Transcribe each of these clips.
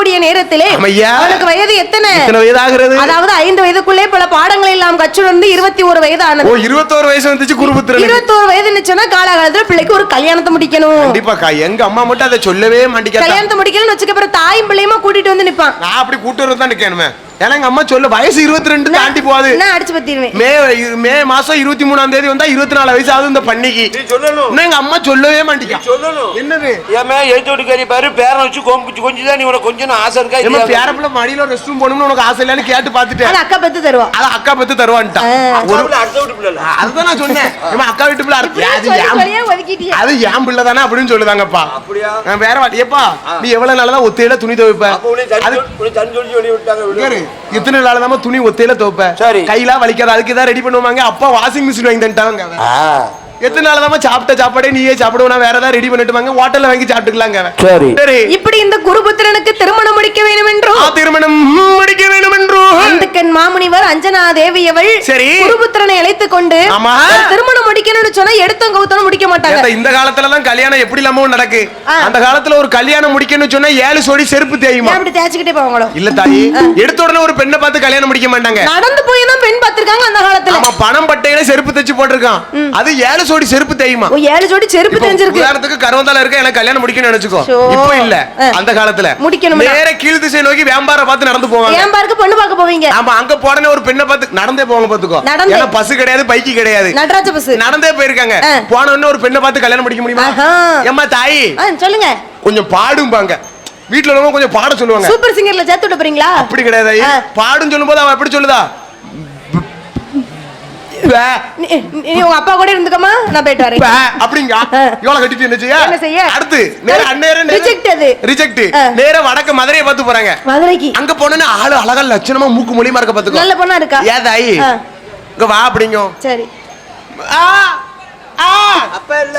இருக்கக்கூடிய நேரத்திலே அவனுக்கு வயது எத்தனை வயதாகிறது? அதாவது 5 வயதுக்குள்ளே பல பாடங்களை எல்லாம் கற்றுணர்ந்து 21 வயது ஆனது. 21 வயசு வந்துச்சு குருபுத்திரன். 21 வயதுன்னுச்சுன்னா காலகாலத்துல பிள்ளைக்கு ஒரு கல்யாணத்தை முடிக்கணும். கண்டிப்பா. எங்க அம்மா மட்டும் அதை சொல்லவே மாட்டேங்க. கல்யாணத்தை முடிக்கணும்னு வச்சுக்க அப்புறம் தாயும் பிள்ளையுமா கூட்டிட்டு வந்து நிப்பான். நான் அப்படி கூட்டு வரதான் நிக்கணுமே. ஏன்னா எங்க அம்மா சொல்ல வயசு 22 தாண்டி போகுது. நான் அடிச்சு பத்திடுவேன். மே மாசம் 23ஆம் தேதி வந்தா 24 வயசு ஆகுது இந்த பண்ணிக்கு. நீ சொல்லணும். எங்க அம்மா சொல்லவே மாட்டீங்க. சொல்லணும். என்னது? ஏமே எழுத்தோடு கறி பாரு பேரை வச்சு கொஞ்சம் தான் நீ உனக்கு கொஞ்சம் ஆசை இருக்கா? ஏமா பேரப்புல மடியில ரெஸ்ட் ரூம் போகணும்னு உனக்கு ஆசை இல்லன்னு கேட்டு பாத்துட்டேன். அது அக்கா பத்து தருவா. அது அக்கா பத்து தருவான்டா. ஒரு அடுத்த வீட்டு பிள்ளை. அதுதான் நான் சொன்னேன். ஏமா அக்கா வீட்டு பிள்ளை அது ஏன் பிள்ளை தானே அப்படின்னு சொல்லுதாங்கப்பா. அப்படியா? நான் வேற வாட்டியப்பா நீ எவ்வளவு நாளா தான் ஒத்தையில துணி துவைப்ப? எத்தனை நாள் தான் துணி ஒத்தையில துவைப்ப? கையில வலிக்காத அதுக்கு தான் ரெடி பண்ணுவாங்க. அப்பா வாஷிங் மிஷின் வாங்கி தந்துட்டாங்க. எத்தனை நாள் தான் சாப்பிட்ட சாப்பாடே நீயே சாப்பிடுவா வேற ஏதாவது ரெடி பண்ணிட்டு வாங்க ஹோட்டல்ல வாங்கி சாப்பிட்டுக்கலாங்க. சரி. இப்படி இந்த குருபுத்திரனுக்கு திருமணம் முடிக்க வேண்டும் என்றும் திருமணம் முடிக்க வேண்டும் என்றும் அந்தக்கன் மாமுனிவர் அஞ்சனா தேவியவள் சரி குருபுத்திரனை அழைத்து கொண்டு திருமணம் முடிக்கணும்னு சொன்னா எடுத்தோம் கவுத்தோம் முடிக்க மாட்டாங்க. இந்த காலத்துல தான் கல்யாணம் எப்படி இல்லாம நடக்கு. அந்த காலத்துல ஒரு கல்யாணம் முடிக்கணும்னு சொன்னா 7 சோடி செருப்பு தேயுமா? அப்படி தேய்ச்சிக்கிட்டே போவாங்களோ? இல்ல தாயி, எடுத்த உடனே ஒரு பெண்ணை பார்த்து கல்யாணம் முடிக்க மாட்டாங்க. நடந்து போய் தான் பெண் பார்த்திருக்காங்க அந்த காலத்துல. ஆமா, பணம் பட்டையில செருப்பு தைச்சு போட்டிருக்கான். அது 7 ஜோடி செருப்பு தேயுமா? 7 ஜோடி செருப்பு தெரிஞ்சிருக்கு. உதாரணத்துக்கு கருவந்தால இருக்க எனக்கு கல்யாணம் முடிக்கணும்னு நினைச்சுக்கோ. இப்போ இல்ல, அந்த காலத்துல முடிக்கணும். நேரா கீழ் திசை நோக்கி வியாபாரம் பார்த்து நடந்து போவாங்க. வியாபாரத்துக்கு பொண்ணு பார்க்க போவீங்க. ஆமா, அங்க போறனே ஒரு பெண்ணை பார்த்து நடந்தே போவாங்க பாத்துக்கோ. ஏன்னா பஸ் கிடையாது, பைக் கிடையாது, நடராஜ பஸ். நடந்தே போயிருக்காங்க. போன உடனே ஒரு பெண்ணை பார்த்து கல்யாணம் முடிக்க முடியுமா? ஏம்மா தாயி சொல்லுங்க, கொஞ்சம் பாடும்பாங்க. வீட்டுல உள்ளவங்க கொஞ்சம் பாட சொல்லுவாங்க. சூப்பர் சிங்கர்ல சேர்த்து விட போறீங்களா? அப்படி கிடையாது. பாடும் சொல்லும்போது அவ எப்படி சொல்லுதா? உங்க அப்பா கூட இருந்துக்கமா, நான் போயிட்டு வரேன் அப்படிங்க. இவள கட்டிட்டு என்ன செய்ய? அடுத்து நேரா அண்ணேரே ரிஜெக்ட் நேரா வடக்கு மதுரையை பார்த்து போறாங்க. மதுரைக்கு அங்க போனேன்னா ஆளு அழகா லட்சணமா மூக்கு மொழிமா இருக்க பாத்துக்கோ. நல்ல பொண்ணா இருக்கா? ஏதாயி இங்க வா அப்படிங்க. சரி. அப்பா இல்ல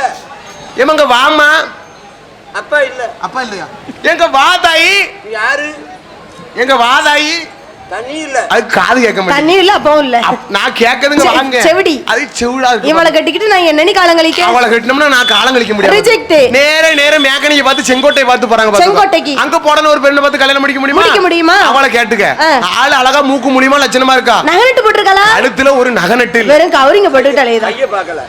ஏமங்க வாமா. அப்பா இல்ல. அப்பா இல்லையா? எங்க வா தாயி. யாரு? எங்க வா தாயி. தண்ணி இல்ல. அது காது கேட்க மாட்டேங்குது. தண்ணி இல்ல அப்போ இல்ல. நான் கேக்குதுங்க வாங்க. செவிடி. அது செவிடா இருக்கு. இவள கட்டிக்கிட்டு நான் என்னன்னு காலங்களிக்க? அவள கட்டினோம்னா நான் காலங்களிக்க முடியாது. ரிஜெக்ட். நேரே மேக்கனியை பார்த்து செங்கோட்டையை பார்த்து போறாங்க பாத்து. செங்கோட்டைக்கு அங்க போறன ஒரு பெண்ணை பார்த்து கல்யாணம் முடிக்க முடியுமா? முடிக்க முடியுமா? அவள கேட்டுக்க. ஆளு அழகா மூக்கு மூலியமா லட்சணமா இருக்கா. நகநட்டு போட்டுருக்காளா? கழுத்துல ஒரு நகநட்டு இல்ல. வெறும் கவரிங்க போட்டுட்டாலே. கைய பார்க்கல.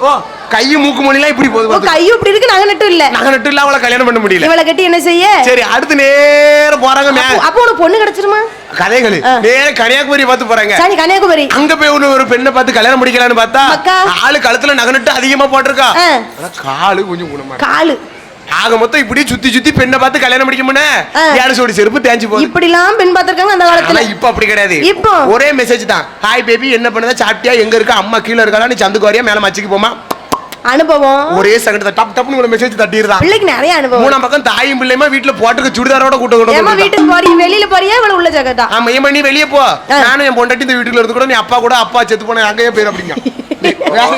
ஓ, கைய மூக்கு மொழிலாம் இப்படி போகுது. ஓ, கைய இப்படி இருக்கு, நகநட்டு இல்ல. நகநட்டு இல்ல, அவள கல்யாணம் பண்ண முடியல. இவள கட்டி என்ன செய்ய? சரி, அடுத்து நேரா போறாங்க. அப்போ ஒரு பொண்ணு கிடைச்சிருமா? கதைகள் நேரா கன்னியாகுமரி பார்த்து போறாங்க. சரி, கன்னியாகுமரி அங்க போய் ஒரு பெண்ணை பார்த்து கல்யாணம் முடிக்கலாம்னு பார்த்தா ஆளு கழுத்துல நகநட்டு அதிகமா போட்டிருக்கா. காலு கொஞ்சம் குணமா காலு. ஆக மொத்தம் இப்படி சுத்தி பெண்ணை பார்த்து கல்யாணம் முடிக்க முடிய 7 ஜோடி செருப்பு தேஞ்சு போகுது. இப்படி எல்லாம் பெண் பார்த்திருக்காங்க அந்த காலத்துல. இப்ப அப்படி கிடையாது. இப்போ ஒரே மெசேஜ் தான். ஹாய் பேபி, என்ன பண்ணத, சாப்பிட்டியா, எங்க இருக்க, அம்மா கீழ இருக்காளா, நீ சந்துக்கு வரியா, மேல மச்சிக்கு போமா. அனுபவம் ஒரே செகண்ட் டப் டப்னு ஒரு மெசேஜ் தட்டிடுறான். பிள்ளைக்கு நிறைய அனுபவம். மூணாம் பக்கம் தாயும் பிள்ளையுமா வீட்ல போட்டுக்க சுடிதாரோட கூட்ட ஏமா வீட்டுக்கு போறீ, வெளியில போறியா, இவள உள்ள ஜகதா. ஆமா, ஏமா நீ வெளிய போ, நானும் என் பொண்டாட்டி இந்த வீட்டுக்குள்ள இருந்து கூட நீ அப்பா கூட, அப்பா செத்து போன அங்கேயே பேர் அப்படிங்க.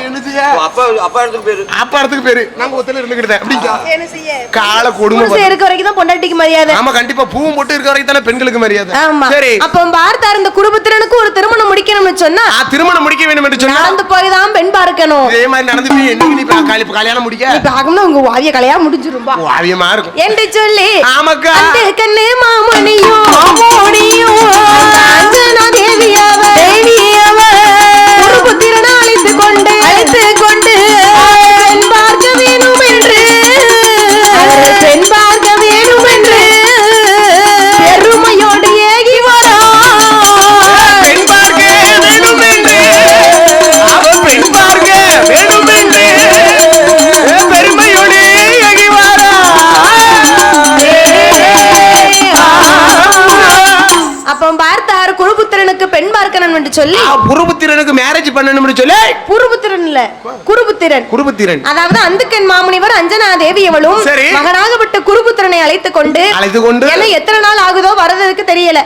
என்ன செய்ய? அப்பா இடத்துக்கு பேரு நாங்க ஒத்தல இருந்துக்கிட்டேன் அப்படிங்க. என்ன செய்ய? கால கொடுமை இருக்க வரைக்கும் தான் பொண்டாட்டிக்கு மரியாதை. ஆமா, கண்டிப்பா பூவும் போட்டு இருக்க வரைக்கும் தான பெண்களுக்கு மரியாதை. சரி, அப்ப பார்த்தார் இந்த குருபுத்திரனுக்கு ஒரு திருமணம் முடிக்கணும்னு சொன்னா திருமணம் முடிக்க வேண்டும் என்று சொன்னா நடந்து போய் தான் பெண் பார்க்கணும். இதே மாதிரி நடந்து போய் என்ன நீ கல்யாணம் முடிக்க இப்ப ஆகணும், உங்க வாவிய கல்யாணம் முடிஞ்சிரும். வாவியமா இருக்கும் என்று சொல்லி ஆமாக்கா அந்த கண்ணே மாமணியோ மாமணியோ அஞ்சனா தேவியாவ குருபுத்திரனை அழைத்து கொண்டு பெண் பார்க்க வேணும் என்று பெண் பார்க்க வேணும் என்று பெருமையோடு ஏகி வரா. பெண் பார்க்க வேணும் என்று அவன் பெண் பார்க்க வேணும் என்று பெருமையோடு ஏகி வரா. அப்ப பார்த்தார் குருபுத்திரனுக்கு பெண் பார்க்கணும் என்று சொல்லி குருபுத்திரனுக்கு மேரேஜ் பண்ணணும் சொல்லி குருபுத்திரன் இல்ல குருபுத்திரன் அதாவது அந்துக்கன் மாமுனிவர் அஞ்சனா தேவியவளும் மகனாகப்பட்ட குருபுத்திரனை அழைத்து கொண்டு ஏன்னா எத்தனை நாள் ஆகுதோ வரதுக்கு தெரியல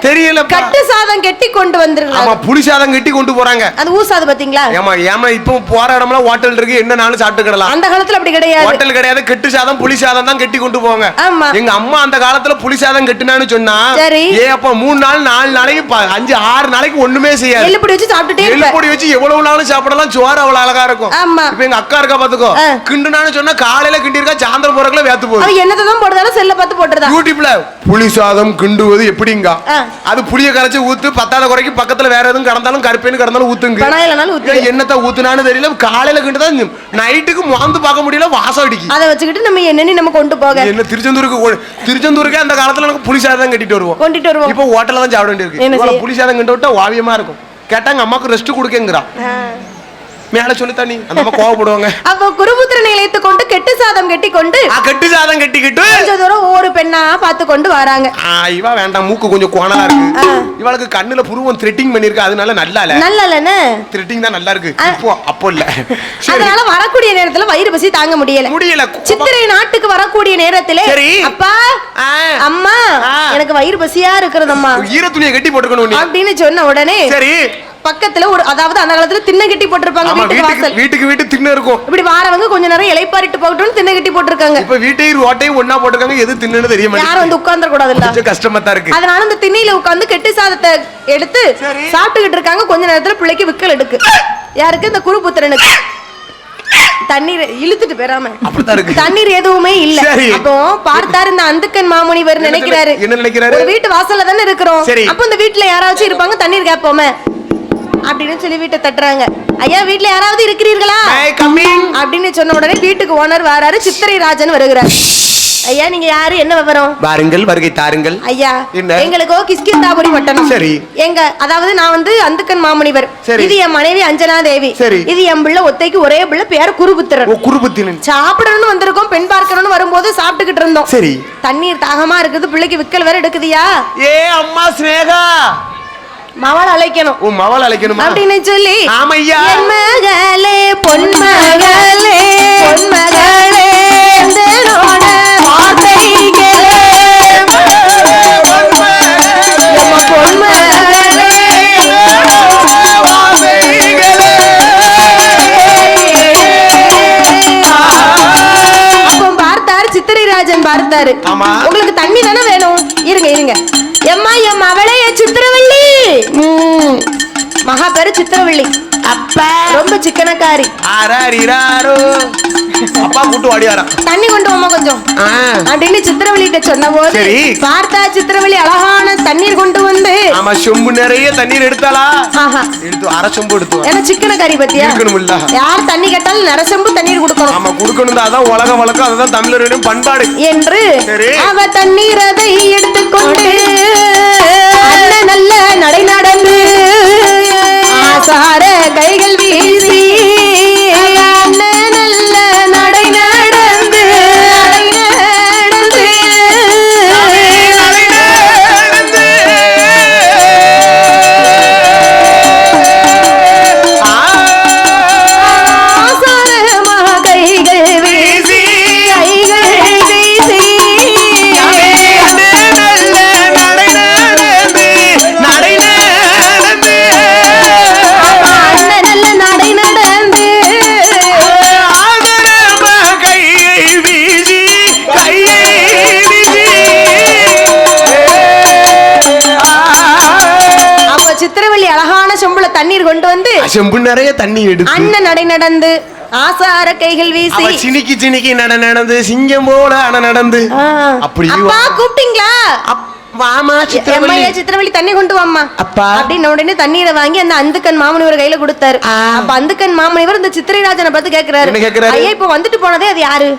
கட்டு சாதம் கட்டி கொண்டு வந்துருங்க. ஆமா, புளி சாதம் கட்டி கொண்டு போறாங்க. அது ஊசாது பாத்தீங்களா? ஆமா, ஏமா இப்போ போற இடம்ல ஹோட்டல் இருக்கு, என்ன நாளும் சாப்பிட்டுக்கலாம். அந்த காலத்துல அப்படி கிடையாது, ஹோட்டல் கிடையாது, கட்டு சாதம் புளி சாதம் தான் கட்டி கொண்டு போவாங்க. ஆமா, எங்க அம்மா அந்த காலத்துல புளி சாதம் கட்டினான்னு சொன்னா ஏ அப்ப 3 நாள் 4 நாளைக்கு 5 6 நாளைக்கு ஒண்ணுமே செய்யாது. எள்ளுப்பொடி வச்சு சாப்பிட்டுட்டே எள்ளுப்பொடி வச்சு எவ்வளவு நாளும் சாப்பிடலாம். சோறு அவ்வளவு அழகா இருக்கும். இப்ப எங்க அக்கா இருக்கா பாத்துக்கோ, கிண்டுனான்னு சொன்னா காலையில கிண்டி இருக்கா, சாயந்தரம் போறக்குள்ள வேத்து போகுது. அவ என்னதான் போடுறாலும் செல்ல பார்த்து போட்டுறதா. யூடியூப்ல புளி சாதம் கிண்டுவது எப்படிங்க? அது புளிய கரைச்சு ஊத்து, பத்தாத குறைக்கு பக்கத்துல வேற எதுவும் கடந்தாலும் கருப்பேன்னு கடந்தாலும் ஊத்துங்க. என்னத்த ஊத்துனான்னு தெரியல. காலையில கிண்டுதான் நைட்டுக்கு மோந்து பார்க்க முடியல, வாசம் அடிக்கு. அதை வச்சுக்கிட்டு நம்ம என்னன்னு நம்ம கொண்டு போக என்ன திருச்செந்தூருக்கு அந்த காலத்துல எனக்கு புளி சாதம் கொண்டுட்டு வருவோம். இப்போ ஹோட்டல்ல தான் சாப்பிட வேண்டியிருக்கு. புளி சாதம் கிண்டு விட்டா வாவியமா இருக்கும். கேட்டாங்க அம்மாக்கு ரெஸ்ட் கொடுக்கங்கிறா. மேல சொல்லி தண்ணி அந்த அம்மா கோவப்படுவாங்க. அப்ப குருபுத்திரனை இழைத்து கொண்டு கெட்டு சாதம் கட்டி கொண்டு கெட்டு சாதம் கட்டிக்கிட்டு கொஞ்சம் தூரம் ஒவ்வொரு பெண்ணா பார்த்து கொண்டு வராங்க. இவா வேண்டாம், மூக்கு கொஞ்சம் கோணலா இருக்கு. இவளுக்கு கண்ணுல புருவம் த்ரெட்டிங் பண்ணிருக்கு, அதனால நல்லா இல்ல. த்ரெட்டிங் தான் நல்லா இருக்கு. இப்போ அப்போ இல்ல. அதனால வரக்கூடிய நேரத்துல வயிறு பசி தாங்க முடியல. சித்திரை நாட்டுக்கு வரக்கூடிய நேரத்திலே அப்பா அம்மா எனக்கு வயிறு பசியா இருக்கிறதம்மா, ஈர துணியை கட்டி போட்டுக்கணும் அப்படின்னு சொன்ன உடனே சரி பக்கத்துல ஒரு, அதாவது அந்த காலத்துல திண்ணை கட்டி போட்டிருப்பாங்க. வீட்டுக்கு திண்ணை இருக்கும். இப்படி வாரவங்க கொஞ்ச நேரம் இலைப்பாரிட்டு போகட்டும் திண்ணை கட்டி போட்டிருக்காங்க. இப்ப வீட்டையும் ரோட்டையும் ஒண்ணா போட்டிருக்காங்க. எது திண்ணுன்னு தெரிய மாட்டேங்குது. யாரும் வந்து உட்கார்ந்து கூடாது, இல்ல கஷ்டமா தான் இருக்கு. அதனால அந்த திண்ணையில உட்கார்ந்து கெட்டு சாதத்தை எடுத்து சாப்பிட்டுக்கிட்டு இருக்காங்க. கொஞ்ச நேரத்துல பிள்ளைக்கு விக்கல் எடுக்கு. யாருக்கு? இந்த குருபுத்திரனுக்கு. தண்ணீர் இழுத்துட்டு பெறாம தண்ணீர் எதுவுமே இல்ல. அப்போ பார்த்தாரு இந்த அந்துக்கன் மாமுனிவர் நினைக்கிறாரு, என்ன நினைக்கிறாரு? ஒரு வீட்டு வாசல்ல தானே இருக்கிறோம். அப்ப இந்த வீட்டுல யாராச்சும் இருப்பாங்க, தண்ணீர் கேட்போமே அப்படின்னு சொல்லி வீட்டை தட்டுறாங்க. ஐயா வீட்டுல யாராவது இருக்கிறீர்களா அப்படின்னு சொன்ன உடனே வீட்டுக்கு ஓனர் வராரு. சித்திரை ராஜன் வருகிறார். ஐயா நீங்க யாரு, என்ன விவரம்? வாருங்கள், வருகை தாருங்கள். ஐயா எங்களுக்கோ கிஷ்கிந்தாபுரி பட்டணம். சரி. எங்க அதாவது நான் வந்து அந்துக்கன் மாமுனிவர். இது என் மனைவி அஞ்சனா தேவி. இது என் பிள்ளை ஒத்தைக்கு ஒரே பிள்ளை, பேர் குருபுத்திரன். குருபுத்திரன் சாப்பிடணும்னு வந்திருக்கோம், பெண் பார்க்கணும்னு வரும்போது சாப்பிட்டுக்கிட்டு இருந்தோம். சரி. தண்ணீர் தாகமா இருக்குது, பிள்ளைக்கு விக்கல் வேற எடுக்குதியா. ஏ அம்மா ஸ்னேகா, மவள் அழைக்கணும். மவள் அழைக்கணும் அப்படின்னு சொல்லி ஆமையா மகளே பொன்மகளே பொன்மகளே பார்த்தாரு. உங்களுக்கு தண்ணி தானே வேணும், இருங்க எம்மா என் மகளே சித்திரவள்ளி. மகா பேரு சித்திரவள்ளி. அப்பா ரொம்ப சிக்கனக்காரி. அப்பா கூட்டு வாடியாரா, தண்ணி கொண்டு வாமா கொஞ்சம் அப்படின்னு சித்திரவள்ளிட்ட சொன்ன போது பார்த்தா சித்திரவள்ளி அழகான தண்ணீர் கொண்டு வந்து சொம்பு நிறைய தண்ணீர் எடுத்தாளா. எடுத்து அரை சொம்பு எடுத்து. ஏன்னா சிக்கனக்காரி பத்தியா யார் தண்ணி கேட்டாலும் நிற சொம்பு தண்ணீர் கொடுக்கணும். ஆமா கொடுக்கணும், அதான் உலக வழக்கம், அதுதான் தமிழரின் பண்பாடு என்று அவ தண்ணீர் அதை எடுத்துக்கொண்டு நல்ல நடை நடந்து ஆசார கைகள் வீசி நல்ல நடை நடந்து தண்ணீர் கொண்டு வந்து செம்பு நிறைய தண்ணி எடுத்து அண்ணன் நடை நடந்து ஆசார கைகள் வீசி சினிக்கி நடந்து சிங்கம் போல நடந்து அப்படி. அப்பா கூப்பிட்டீங்களா? வாமா சித்திரவள்ளி தண்ணி கொண்டு வாமா அப்பா அப்படின்னு உடனே தண்ணீரை வாங்கி அந்த அந்துக்கன் மாமுனிவர் கையில கொடுத்தாரு. அப்ப அந்துக்கன் மாமுனிவர் இந்த சித்திரைராஜனை பார்த்து கேக்குறாரு, ஐயா இப்ப வந்துட்டு போனதே அது யாரு?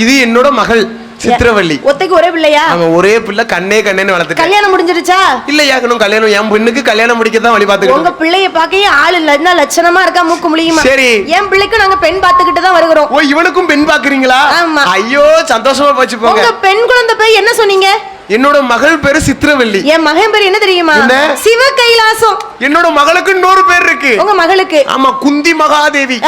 இது என்னோட மகள் சித்திரவள்ளி. ஒத்தைக்கு ஒரே பிள்ளையா? அவன் ஒரே பிள்ளை, கண்ணேன்னு வளர்த்து. கல்யாணம் முடிஞ்சிருச்சா? இல்லையா, கல்யாணம் என் பெண்ணுக்கு கல்யாணம் முடிக்கதான் வழி பாத்துக்கிட்டு. உங்க பிள்ளைய பாக்கையே ஆளு இல்ல, லட்சணமா இருக்கா, மூக்கு முடியுமா? சரி. என் பிள்ளைக்கு நாங்க பெண் பாத்துக்கிட்டு தான் வருகிறோம். ஓ இவனுக்கும் பெண் பாக்குறீங்களா? ஆமா. ஐயோ சந்தோஷமா போச்சு போங்க. உங்க பெண் குழந்தை பேர் என்ன சொன்னீங்க? என்னோட மகள் பேரு சித்திரவள்ளி. என் மகன் பேர் என்ன தெரியுமா? சிவ கைலாசம். என்னோட மகளுக்கு இன்னொரு பேர் இருக்கு. உங்க மகளுக்கு? ஆமா, குந்தி மகாதேவி.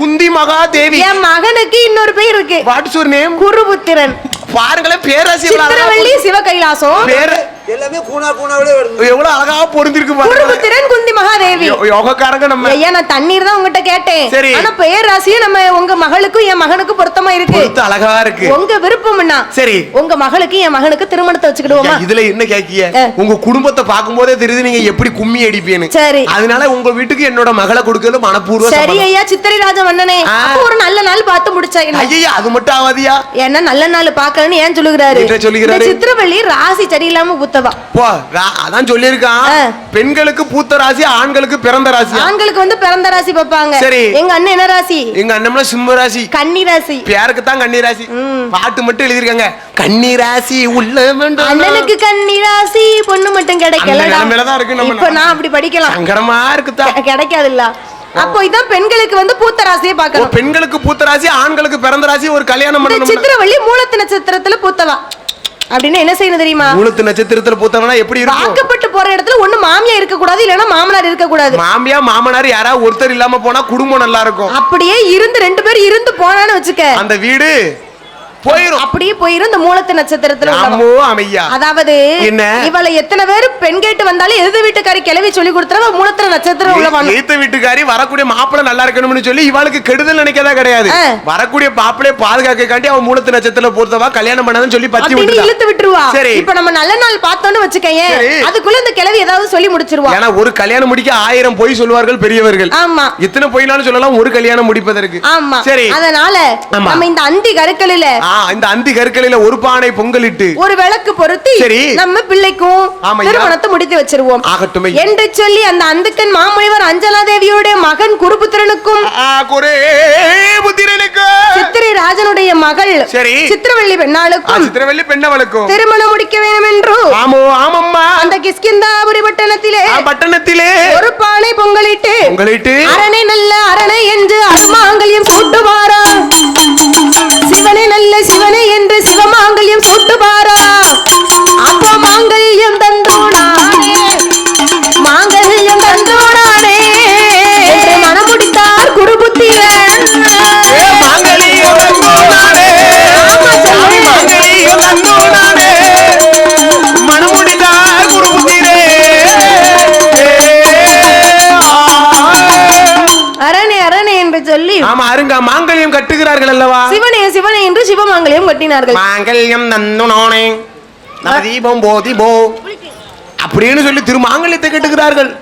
குந்தி மகாதேவி. என் மகனுக்கு இன்னொரு பேர் இருக்கு. What's your name? குருபுத்திரன். பாருங்களே பேராசி சித்திரவள்ளி சிவ கைலாசம் பேரு எல்லாமே கூனா கூனாவிலே வருது. எவ்வளவு அழகா பொருந்திருக்கு பாருங்க. குருபுத்திரன் குந்தி மகாதேவி. யோகக்காரங்க நம்ம. ஐயா நான் தண்ணீர் தான் உங்ககிட்ட கேட்டேன். சரி. ஆனா பெயர் ராசியும் நம்ம உங்க மகளுக்கும் என் மகனுக்கும் பொருத்தமா இருக்கு. அழகா இருக்கு. உங்க விருப்பம்னா சரி உங்க மகளுக்கு என் மகனுக்கு திருமணத்தை வச்சுக்கிடுவோமா? இதுல என்ன கேக்கிய? உங்க குடும்பத்தை பாக்கும்போதே தெரியுது நீங்க எப்படி கும்மி அடிப்பீன்னு. சரி. அதனால உங்க வீட்டுக்கு என்னோட மகளை கொடுக்கிறது மனப்பூர்வம். சரி ஐயா சித்திரை ராஜன் வந்தனே ஒரு நல்ல நாள் பார்த்து முடிச்சா என்ன? ஐயா அது மட்டும் ஆவாதியா? என்ன நல்ல நாள் பாக்கறன்னு ஏன் சொல்லுகிறாரு? சித்திரவள்ளி ராசி சரியில்லாம பூத்தவா. போ அதான் சொல்லிருக்கான். பெண்களுக்கு பூத்த ராசி, ஆண்களுக்கு பிறந்த ராசி. ஆண்களுக்கு வந்து பிறந்த ராசி பாப்பாங்க. சரி. எங்க அண்ணன் என்ன ராசி? எங்க அண்ணன் சிம்ம ராசி. கன்னி ராசி. பேருக்கு தான் கன்னி ராசி. பாட்டு மட்டும் எழுதிருக்காங்க. கன்னி ராசி உள்ள வேண்டும். அண்ணனுக்கு கன்னி ராசி பொண்ணு மட்டும் கிடைக்கலடா. மேலதான் இருக்கு நம்ம. இப்ப நான் அப்படி படிக்கலாம். சங்கடமா இருக்குதா? கிடைக்காதுல்ல. அப்போ இதான் பெண்களுக்கு வந்து பூத்த ராசியை பார்க்கணும். பெண்களுக்கு பூத்த ராசி, ஆண்களுக்கு பிறந்த ராசி ஒரு கல்யாணம் பண்ணணும். சித்திரவள்ளி மூலத்து நட்சத்திரத்துல பூத்தவா அப்படின்னு என்ன செய்யணும் தெரியுமா? மூலத்து நட்சத்திரத்துல பூத்தவனா எப்படி இருக்கும்? வாக்கப்பட்டு போற இடத்துல ஒண்ணு மாமியா இருக்க கூடாது, இல்லனா மாமனார் இருக்க கூடாது. மாமியா மாமனார் யாராவது ஒருத்தர் இல்லாம போனா குடும்பம் நல்லா இருக்கும். அப்படியே இருந்து ரெண்டு பேர் இருந்து போனான்னு வச்சுக்க, அந்த வீடு போயிரும். அப்படியே போயிரும். இந்த மூலத்து நட்சத்திரத்துல அதாவது இவளை எத்தனை பேர் பெண் கேட்டு வந்தாலும் எதிர்த்து வீட்டுக்காரி கிளவி சொல்லி கொடுத்தா மூலத்துல நட்சத்திரம் உள்ளவன். எதிர்த்து வீட்டுக்காரி வரக்கூடிய மாப்பிள்ளை நல்லா இருக்கணும்னு சொல்லி இவளுக்கு கெடுதல் நினைக்கதா கிடையாது. வரக்கூடிய மாப்பிள்ளைய பாதுகாக்காண்டி அவன் மூலத்து நட்சத்திரத்துல பொறுத்தவா கல்யாணம் பண்ணாதுன்னு சொல்லி பத்தி இழுத்து விட்டுருவா. சரி இப்ப நம்ம நல்ல நாள் பார்த்தோன்னு வச்சுக்கேன், அதுக்குள்ள இந்த கிளவி ஏதாவது சொல்லி முடிச்சிருவா. ஏன்னா ஒரு கல்யாணம் முடிக்க 1000 பொய் சொல்வார்கள் பெரியவர்கள். ஆமா இத்தனை பொய்னாலும் சொல்லலாம் ஒரு கல்யாணம் முடிப்பதற்கு. ஆமா சரி. அதனால நம்ம இந்த அந்தி கருக்களில இந்த அந்தி கற்களில ஒரு பானை பொங்கலிட்டு ஒரு விளக்கு பொருத்தி நம்ம பிள்ளைக்கும் திருமணத்தை முடித்து வச்சிருவோம் ஆகட்டும் என்று சொல்லி அந்த அந்துக்கன் மாமுனிவர் அஞ்சலா தேவியோட மகன் குருபுத்திரனுக்கும் சித்திரை ராஜனுடைய மகள் சித்திரவள்ளி பெண்ணாளுக்கும் திருமணம் முடிக்க வேண்டும் என்று அந்த கிஷ்கிந்தாபுரி பட்டணத்திலே ஒரு பானை பொங்கலிட்டு அரணை நல்ல அரணை என்று அருமாங்கல்யம் சூட்டுவாரா, சிவனே நல்ல சிவனே என்று சிவமாங்கல்யம் சூட்டுவாரா. அப்போ மாங்கல்யம் தந்தோடானே மாங்கல்யம் தந்தோடானே என்று மனமுடித்தார் குருபுத்திரன். அரணே அரணே என்று சொல்லி மாங்கல்யம் கட்டுகிறார்கள் அல்லவா. சிவனே சிவனே என்று சிவமாங்கல்யம் கட்டினார்கள். மாங்கல்யம் நந்துனோனே நவதீபம் போதிபோ அப்படின்னு சொல்லி திருமாங்கல்யத்தை கட்டுகிறார்கள்.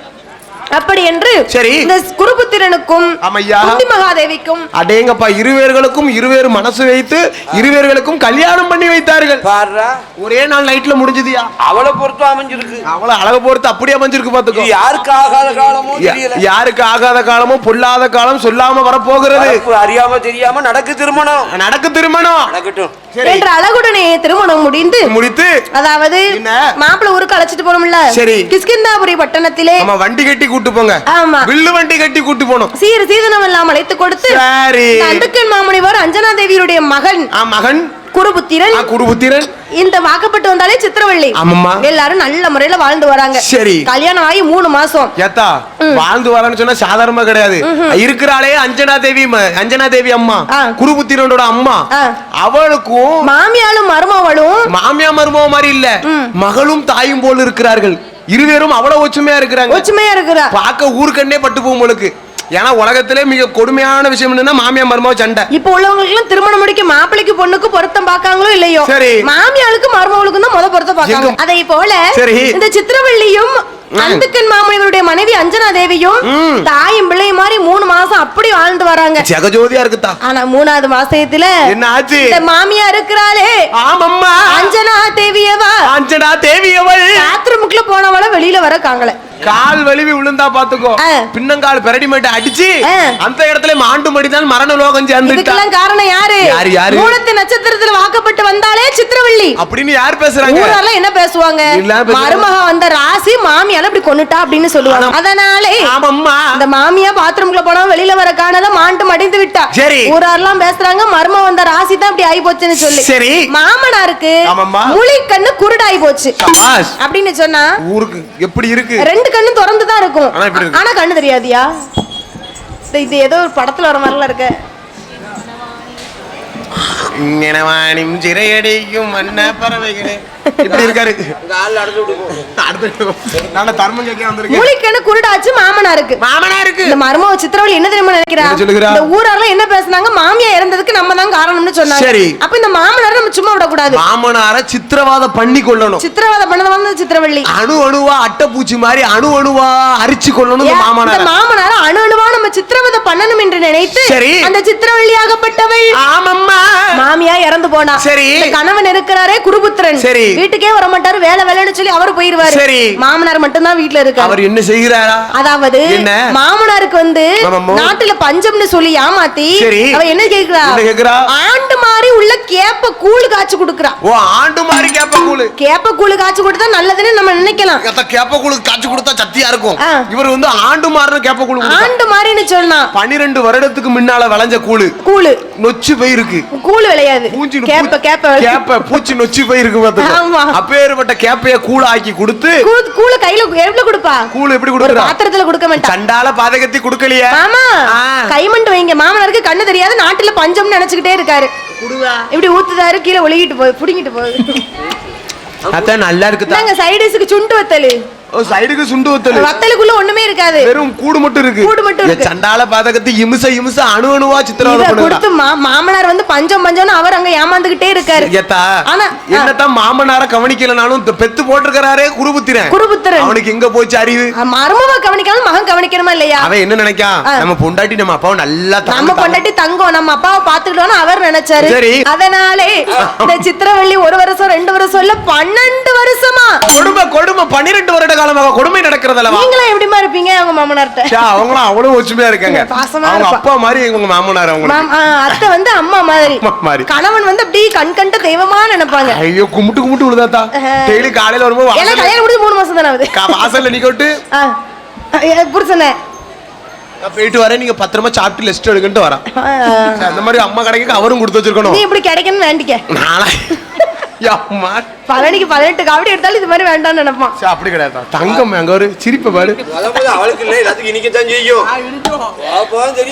அப்படி என்று சரி இந்த குருபுத்திரனுக்கும் குந்தி மகாதேவிக்கும் அடேங்கப்பா இருவேர்களுக்கும் இருவேறு மனசு வைத்து இருவேர்களுக்கும் கல்யாணம் பண்ணி வைத்தார்கள். ஒரே நாள் நைட்ல முடிஞ்சதுயா. அவளை பொறுத்து அமைஞ்சிருக்கு. அவளை அழக பொறுத்து அப்படியே அமைஞ்சிருக்கு. பாத்துக்கோ யாருக்கு ஆகாத காலமோ யாருக்கு ஆகாத காலமோ பொல்லாத காலம் சொல்லாம வரப்போகிறது. அறியாம தெரியாம நடக்கு திருமணம் நடக்கட்டும் என்ற அழகுடனே திருமணம் முடித்து அதாவது மாப்பிள்ளை ஊருக்கு அழைச்சிட்டு போனோம்ல. சரி கிஷ்கிந்தாபுரி பட்டணத்திலே வண்டி கட்டி கூட்டு போங்க. ஆமா வில்லு வண்டி கட்டி கூட்டு போனோம். சீர் சீதனம் எல்லாம் அழைத்து கொடுத்து அந்துக்கன் மாமுனிவர் அஞ்சனா தேவியுடைய மகன் குருபுத்திரன் இந்த வாக்கப்பட்டு வந்தாலே சித்திரவள்ளி எல்லாரும் நல்ல முறையில வாழ்ந்து வராங்க. சரி கல்யாணம் ஆகி 3 மாசம் ஏத்தா வாழ்ந்து வரான்னு சொன்னா சாதாரணமா கிடையாது. இருக்கிறாளே அஞ்சனா தேவி அம்மா குருபுத்திரனோட அம்மா, அவளுக்கும் மாமியாலும் மாமியா மருமவ மாதிரி இல்ல மகளும் தாயும் போல இருக்கிறார்கள். இருவேரும் அவ்வளவு ஒற்றுமையா இருக்கிறாங்க. பார்க்க ஊருக்கண்ணே பட்டு போகும் உங்களுக்கு. ஏன்னா உலகத்திலே மிக கொடுமையான விஷயம் என்னன்னா மாமியா மருமவ சண்டை. இப்ப உள்ளவங்களுக்கு எல்லாம் திருமணம் முடிக்க மாப்பிளைக்கு பொண்ணுக்கு பொருத்தம் பாக்காங்களோ இல்லையோ, மாமியாளுக்கு மருமவளுக்கு தான் பொருத்தம் பாக்காங்க. அதே போல இந்த சித்திரவள்ளியும் அந்துக்கன் மாமுனிவருடைய மனைவி அஞ்சனா தேவியும் தாயும் பிள்ளையும் மாதிரி 3 மாசம் அப்படி வாழ்ந்து வராங்க. ஜெகஜோதியா இருக்குதா. ஆனா 3வது மாசத்துல என்ன ஆச்சு? இந்த மாமியா இருக்கிறாளே ஆமம்மா அஞ்சனா தேவியவள் பாத்ரூமுக்குள்ள போனவள வெளியில வர காங்கல கால் வலிவி விழுந்தா பாத்துக்கோ, பின்னங்கால் பெரடிமேட்ட அடிச்சு அந்த இடத்துல மாண்டு மடிதான் மரண லோகம் சேர்ந்து. இதுக்கெல்லாம் காரணம் யாரு? மூலத்து நட்சத்திரத்துல வாக்கப்பட்டு வந்தாலே சித்திரவள்ளி அப்படின்னு யார் பேசுறாங்க? ஊரெல்லாம் என்ன பேசுவாங்க? மருமக வந்த ராசி மாமியால இப்படி கொன்னுட்டா அப்படின்னு சொல்லுவாங்க. அதனாலே அந்த மாமியா பாத்ரூம்குள்ள போனா வெளியில வர காணல மாண்டு மடிந்து விட்டா. ஊரெல்லாம் பேசுறாங்க மருமக வந்த ராசி தான் இப்படி ஆகி போச்சுன்னு சொல்லி. சரி மாமனாருக்கு முழி கண்ணு குருடாயி போச்சு அப்படின்னு சொன்னா ஊருக்கு எப்படி இருக்கு? 2 கண்ணு திறந்து தான் இருக்கும், ஆனா கண்ணு தெரியாதியா? இது ஏதோ ஒரு படத்துல வர மாதிரிலாம் இருக்கு. இங்கனவானிம் சிறையடிக்கும் மன்ன பறவைகளே இப்படி இருக்காரு. நான் தர்மம் கேட்க வந்திருக்கேன். மூலிக்கணு குருடாச்சு மாமனாருக்கு. மாமனாருக்கு இந்த மர்ம சித்திரவள்ளி என்ன தெரியுமா நினைக்கிறா? இந்த ஊராரெல்லாம் என்ன பேசுனாங்க? மாமியா இறந்ததுக்கு நம்ம தான் காரணம்னு சொன்னாங்க. சரி, அப்ப இந்த மாமனாரை நம்ம சும்மா விட கூடாது. மாமனாரை சித்திரவாதம் பண்ணி கொள்ளணும். சித்திரவாதம் பண்ணது வந்து சித்திரவள்ளி அணு அணுவா அட்டைப்பூச்சி மாதிரி அணு அணுவா அரிச்சு கொள்ளணும். மாமனாரை அணு அணுவா நம்ம சித்திரவதை பண்ணணும் என்று நினைத்து சரி அந்த சித்திரவள்ளியாகப்பட்டவள் ஆமம்மா மாமியா இறந்து போனா. சரி, கணவன் இருக்கிறாரே குருபுத்திரன். சரி, வீட்டுக்கே வர மாட்டாரு, வேலை வேலைன்னு சொல்லி அவர் போயிருவாரு. சரி, மாமனார் மட்டும் தான் வீட்டுல இருக்காரு. அவர் என்ன செய்யறாரா? அதாவது மாமனாருக்கு வந்து நாட்டுல பஞ்சம்னு சொல்லி ஏமாத்தி அவ என்ன கேக்குறா? ஆண்டு மாதிரி உள்ள கேப்ப கூழ் காய்ச்சி குடுக்குறா. ஓ, ஆண்டு மாதிரி கேப்ப கூழ் காய்ச்சி கொடுத்தா நல்லதுன்னு நம்ம நினைக்கலாம். கேப்ப கூழ் காய்ச்சி கொடுத்தா சத்தியா இருக்கும். இவர் வந்து ஆண்டு மாதிரி கேப்ப கூழ் ஆண்டு மாதிரின்னு சொன்னா 12 வருடத்துக்கு முன்னால விளைஞ்ச கூழ் நொச்சி போய் இருக்கு. கூழ் விளையாது, கேப்ப பூச்சி நொச்சி போய் இருக்கு. அப்பேற்பட்ட கேப்பைய கூழ ஆக்கி கொடுத்து கூழ கையில எவ்வளவு கொடுப்பா? கூழ் எப்படி கொடுக்குறா? பாத்திரத்துல கொடுக்க மாட்டா. சண்டால பாதகத்தி கொடுக்கலையே மாமா. கைமண்டு வைங்க. மாமனாருக்கு கண்ணு தெரியாது, நாட்டுல பஞ்சம்னு நினைச்சுக்கிட்டே இருக்காரு. இப்படி ஊத்துதாரு, கீழே ஒழுகிட்டு போகுது, புடிங்கிட்டு போகுது. அதான் நல்லா இருக்கு. நாங்க சைடிஸ்க்கு சுண்டு வத்தலு. ஓ, சைடுக்கு சுண்டு வத்தலு. வத்தலுக்குள்ள ஒண்ணுமே இருக்காது, வெறும் கூடு மட்டும் இருக்கு. கூடு மட்டும் இருக்கு. சண்டால பாதகத்தி இம்ச இம்ச அணு அணுவா சித்திரவதை பண்ணுவாங்க. கொடுத்து மாமனார் வந்து பஞ்சம் பஞ்சம்னு அவர் அங்க ஏமாந்துகிட்டே இருக்காரு. ஆனா என்னதான் மாமனார கவனிக்கலனாலும் பெத்து போட்டுக்கறாரே குருபுத்திரன். அவனுக்கு எங்க போச்சு அறிவு? மர்மமா கவனிக்காம மகன் கவனிக்கணுமா இல்லையா? அவன் என்ன நினைக்கான்? நம்ம பொண்டாட்டி நம்ம அப்பாவை நல்லா நம்ம பொண்டாட்டி தங்கம் நம்ம அப்பாவை பாத்துக்கிட்டோம்னு அவர் நினைச்சாரு. சரி, அதனாலே இந்த சித்திரவள்ளி 1 வருஷம் 2 வருஷம் இல்ல 12 வருஷமா கொடுமை கொடுமை 12 வருட காலமாக கொடுமை நடக்கிறதுல நீங்களே எப்படிமா இருப்பீங்க? அவங்க மாமனார்ட்ட அவங்களும் அவ்வளவு ஒற்றுமையா இருக்காங்க. அவங்க அப்பா மாதிரி இவங்க மாமனார். அவங்க அத்தை வந்து அம்மா மாதிரி, கணவன் வந்து அப்படியே கண் கண்ட தெய்வமா நினைப்பாங்க. ஐயோ, கும்பிட்டு கும்பிட்டு விழுதாத்தா. டெய்லி காலையில வரும்போது எல்லாம் கல்யாணம் முடிஞ்சு 3 மாசம் தானே ஆகுது. வாசல்ல நிக்கட்டு புருஷனே போயிட்டு வரேன், நீங்க பத்திரமா சாப்பிட்டு லெஸ்ட் எடுக்கிட்டு வரேன். அந்த மாதிரி அம்மா கடைக்கு அவரும் கொடுத்து வச்சிருக்கணும். நீ இப்படி கிடைக்கணும்னு வேண்டிக்க. பழனிக்கு 18 காவடி எடுத்தாலும் இது மாதிரி வேண்டாம்னு நினைப்பான். அப்படி கிடையாது. தங்கம் அங்க ஒரு சிரிப்பை பாரு. அவளுக்கு இல்ல, எல்லாத்துக்கும் இன்னைக்கு தான் செய்யும்.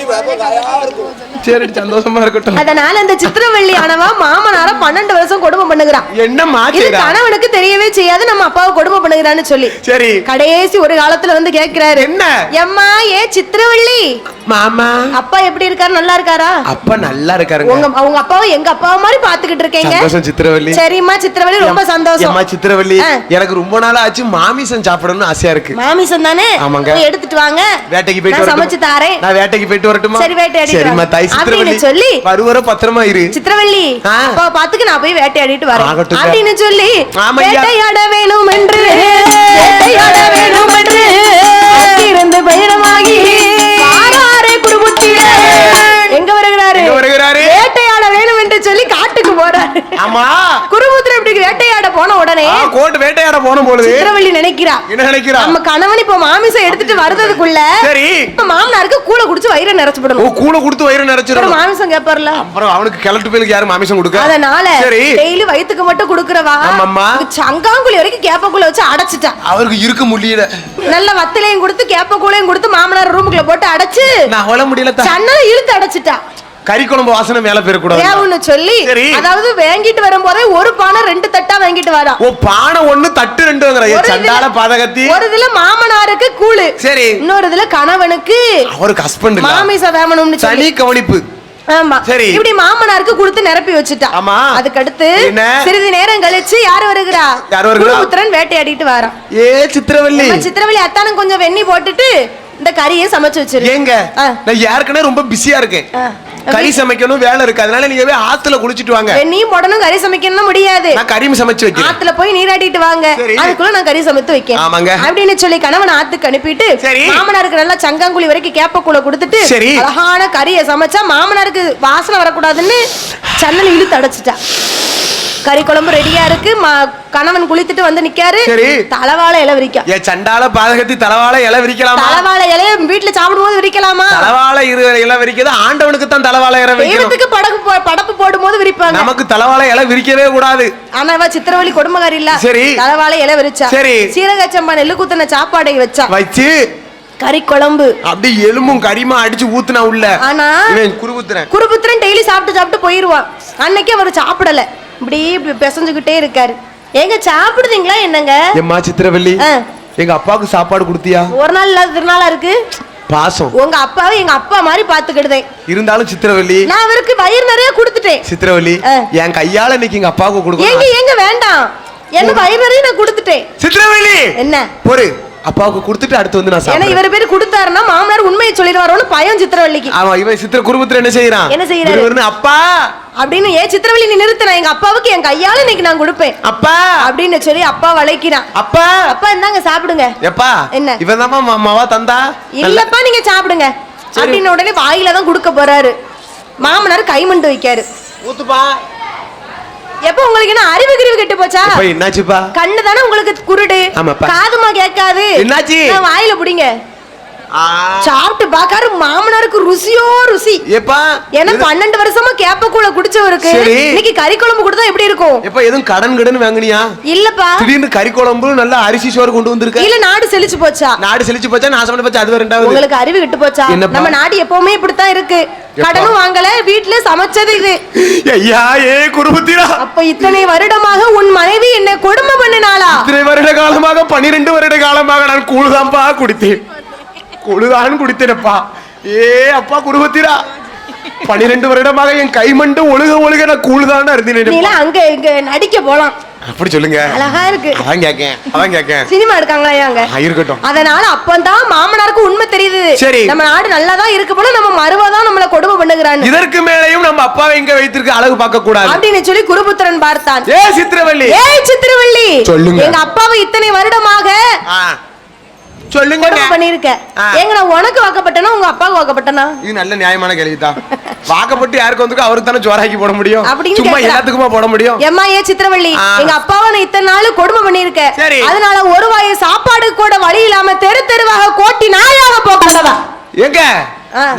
சரி, சந்தோஷமா இருக்கட்டும். அதனால அந்த சித்திரவள்ளி ஆனவா மாமனார 12 வருஷம் கொடுமை பண்ணுகிறான். என்னம்மா இது கணவனுக்கு தெரியவே செய்யாது, நம்ம அப்பாவை கொடுமை பண்ணுகிறான்னு சொல்லி. சரி, கடைசி ஒரு காலத்துல வந்து கேக்குறாரு, என்ன எம்மா ஏ சித்திரவள்ளி மாமா அப்பா எப்படி இருக்காரு? நல்லா இருக்காரா? அப்பா நல்லா இருக்காரு. அவங்க அப்பாவை எங்க அப்பாவை மாதிரி பாத்துக்கிட்டு இருக்கீங்க. சந்தோஷம் சித்திரவள்ளி. சரிம்மா சித்திரவள்ளி, ரொம்ப சந்தோஷம். அம்மா சித்திரவள்ளி, எனக்கு ரொம்ப நாள் ஆச்சு மாமிசம் சாப்பிடணும்னு ஆசையா இருக்கு. மாமிசம் தானே? ஆமாங்க. எடுத்துட்டு வாங்க, வேட்டைக்கு போயிட்டு வரேன். சமைச்சு தாரேன். நான் வேட்டைக்கு போயிட்டு வரட்டுமா? சரி, வேட்டையாடி. சரிம்மா தாய் சித்திரவள்ளி சொல்லி வருவர பத்திரமா இரு. சித்திரவள்ளி அப்பா பாத்துக்கு நான் போய் வேட்டையாடிட்டு வரேன் அப்படின்னு சொல்லி வேட்டையாட வேணும் என்று வேட்டையாட வேணும் என்று இருந்து பயணமாகி எங்க வருகிறாரு? வேட்டையாட வேணும் என்று சொல்லி காட்டுக்கு போறாரு. ஆமா, குருபுத்திரன் இப்படி வேட்டையாட போன உடனே கோட் வேட்டையாட போன போது சித்திரவள்ளி நினைக்கிறா, என்ன நினைக்கிறா? நம்ம கணவன் இப்ப மாமிசம் எடுத்துட்டு வரதுக்குள்ள சரி மாமனாருக்கு கூள குடிச்சு வயிறு நிறைச்சுடணும். ஓ, கூள குடுத்து வயிறு நிறைச்சிடணும். மாமிசம் கேப்பார்ல, அப்புறம் அவனுக்கு கிளட்டு பேருக்கு யாரும் மாமிசம் கொடுக்க. அதனால டெய்லி வயித்துக்கு மட்டும் குடுக்குறவா சங்காங்குழி வரைக்கும் கேப்பக்குள்ள வச்சு அடைச்சிட்டா. அவருக்கு இருக்க முடியல. நல்ல வத்தலையும் கொடுத்து கேப்பக்குள்ளையும் கொடுத்து மாமனார் ரூமுக்குள்ள போட்டு அடைச்சு நான் அவள முடியல சன்னல இழுத்து அடைச்சிட்டா. கறி குழம்பு வாசனை மேல பேரக்கூடாது சொல்லி, அதாவது வாங்கிட்டு வரும்போதே ஒரு பானை 2 தட்டா வாங்கிட்டு வரா. ஓ, பானை 1 தட்டு 2 சண்டால பாதகத்தி. ஒரு இதுல மாமனாருக்கு கூழு, சரி இன்னொரு இதுல கணவனுக்கு அவருக்கு ஹஸ்பண்ட் மாமிசம் வேணும்னு சொல்லி கவனிப்பு. ஆமா, சரி இப்படி மாமனாருக்கு கொடுத்து நிரப்பி வச்சுட்டா. ஆமா, அதுக்கு அடுத்து சிறிது நேரம் கழிச்சு யார் வருகிறா? குருபுத்திரன் வேட்டையாடிட்டு வரான். ஏ சித்திரவள்ளி, சித்திரவள்ளி அத்தானும் கொஞ்சம் வெண்ணி போட்டுட்டு இந்த கறியை சமைச்சு வச்சிரு. ஏங்க நான் ஏற்கனவே ரொம்ப பிஸியா இருக்கேன், கறி சமைக்கணும் வேலை இருக்கு, அதனால நீங்க போய் ஆத்துல குளிச்சிட்டு வாங்க. வெண்ணியும் போடணும், கறி சமைக்கணும் முடியாது, நான் கறி சமைச்சு வைக்கிறேன். ஆத்துல போய் நீராட்டிட்டு வாங்க, அதுக்குள்ள நான் கறி சமைத்து வைக்கிறேன். ஆமாங்க அப்படின்னு சொல்லி கணவன் ஆத்துக்கு அனுப்பிட்டு மாமனாருக்கு நல்லா சங்காங்குழி வரைக்கும் கேப்பக்குள்ள கொடுத்துட்டு அழகான கறியை சமைச்சா மாமனாருக்கு வாசனை வரக்கூடாதுன்னு சன்னல் இழுத்து அடைச்சிட்டா. கறி குழம்பு ரெடியா இருக்கு. கணவன் குளித்துட்டு வந்து நிக்காரு. தலவாழை இலை விரிக்கா. ஏ சண்டால பாதகத்தி தலவாழை இலை விரிக்கலாமா? தலவாழை இலைய வீட்டுல சாப்பிடும்போது விரிக்கலாமா? தலவாழை இலை விரிக்கிறது ஆண்டவனுக்கு தான் தலவாழை இலை விரிக்கணும். தெய்வத்துக்கு படப்பு போடும்போது விரிப்பாங்க, நமக்கு தலவாழை இலை விரிக்கவே கூடாது. ஆனா அவ சித்திரவள்ளி கொடுமைக்காரி இல்ல. சரி, தலவாழை இலை விரிச்சா. சரி, சீரக சம்பா நெல்லு குத்தன சாப்பாடை வச்சா. வச்சு கறி குழம்பு அப்படி எலும்பும் கறிமா அடிச்சு ஊத்துனா உள்ள. ஆனா குருபுத்திரன் டெய்லி சாப்பிட்டு போயிருவான். அன்னைக்கு அவர் சாப்பிடல, இப்படி பிசைஞ்சுக்கிட்டே இருக்காரு. எங்க சாப்பிடுதீங்களா என்னங்க? எம்மா சித்திரவள்ளி, எங்க அப்பாவுக்கு சாப்பாடு கொடுத்தியா? ஒரு நாள் இல்லாத திருநாளா இருக்கு. பாசம் உங்க அப்பாவை எங்க அப்பா மாதிரி பாத்துக்கிடுதேன். இருந்தாலும் சித்திரவள்ளி, நான் அவருக்கு வயிறு நிறைய கொடுத்துட்டேன். சித்திரவள்ளி, என் கையால இன்னைக்கு எங்க அப்பாவுக்கு கொடுக்க. எங்க வேண்டாம், என்ன வயிறு நிறைய நான் கொடுத்துட்டேன். சித்திரவள்ளி என்ன பொறு, அப்பாவுக்கு கொடுத்துட்டு அடுத்து வந்து நான் சாப்பிடுறேன். இவர் பேர் கொடுத்தாருன்னா மாமனார் உண்மையை சொல்லிடுவாரோன்னு பயம் சித்திரவள்ளிக்கு. ஆமா, இவன் சித்திர குருபுத்திரன் என்ன செய்யறான்? என்ன செய்யறாரு? அப்பா அப்படின்னு சித்திரவள்ளி நீ நிறுத்தினா, எங்க அப்பாவுக்கு என் கையால இன்னைக்கு நான் கொடுப்பேன் அப்பா அப்படின்னு சொல்லி அப்பா வளைக்கிறான். அப்பா அப்பா இந்தாங்க சாப்பிடுங்க. எப்பா என்ன இவன் தான் மாமாவா தந்தா? இல்லப்பா நீங்க சாப்பிடுங்க அப்படின்னு உடனே வாயில தான் கொடுக்க போறாரு. மாமனார் கைமண்டு வைக்காரு. ஊத்துப்பா. எப்ப உங்களுக்கு என்ன அறிவு கிரிவு கெட்டு போச்சா? என்னாச்சுப்பா? கண்ணு தானே உங்களுக்கு குருடு, காதுமா கேட்காது. என்னாச்சு? வாயில புடிங்க. சாப்பிட்டு பாக்காரு. மாமனாருக்கு ருசியோ ருசி. ஏப்பா ஏன்னா 12 வருஷமா கேப்பக்கூழ குடிச்சவருக்கு இன்னைக்கு கறி குழம்பு கொடுத்தா எப்படி இருக்கும்? எப்ப எதுவும் கடன் வாங்குனியா? இல்லப்பா, திடீர்னு கறி குழம்பு நல்ல அரிசி சோறு கொண்டு வந்திருக்க. இல்ல நாடு செழிச்சு போச்சா? நாடு செழிச்சு போச்சா, நான் சமைச்சு போச்சா? அது ரெண்டாவது. உங்களுக்கு அறிவு கெட்டு போச்சா? நம்ம நாடு எப்பவுமே இப்படித்தான் இருக்கு. கடனும் வாங்கல, வீட்டுல சமைச்சது இது. ஐயா ஏ குருபுத்திரா, அப்ப இத்தனை வருடமாக உன் மனைவி என்ன கொடுமை பண்ணினாளா? இத்தனை வருட காலமாக 12 வருட காலமாக நான் கூழுதான்பா குடித்தேன். கொழுதான் குடித்தேனப்பா. ஏ அப்பா குருபத்திரா, 12 வருடமாக என் கைமண்டு ஒழுக நான் கூழுதான் இருந்தேன். அங்க இங்க நடிக்க போலாம் அப்படி சொல்லுங்க. அழகா இருக்கு. அதான் கேக்க சினிமா எடுக்காங்களா? அங்க இருக்கட்டும். அதனால அப்பதான் மாமனாருக்கு உண்மை தெரியுது. சரி, நம்ம நாடு நல்லாதான் இருக்கு போல, நம்ம மருவாதான் நம்மள கொடுமை பண்ணுகிறான். இதற்கு மேலையும் நம்ம அப்பாவை இங்க வைத்திருக்க அழகு பார்க்க கூடாது அப்படின்னு சொல்லி குருபுத்திரன் பார்த்தான். ஏ சித்திரவள்ளி, சொல்லுங்க. எங்க அப்பாவை இத்தனை வருடமாக சொல்லுங்க பண்ணிருக்க. ஏங்க நான் உனக்கு வாக்கப்பட்டனா உங்க அப்பாவுக்கு வாக்கப்பட்டனா? இது நல்ல நியாயமான கேள்விதான். வாக்கப்பட்டு யாருக்கு வந்து அவருக்கு தானே ஜோராக்கி போட முடியும், சும்மா எல்லாத்துக்குமா போட முடியும்? எம்மா ஏ சித்திரவள்ளி, எங்க அப்பாவை நான் இத்தனை நாள் கொடுமை பண்ணிருக்க. அதனால ஒரு வாயை சாப்பாடு கூட வழி இல்லாம தெரு தெருவாக கோட்டி நாயாக போக்கலவா? எங்க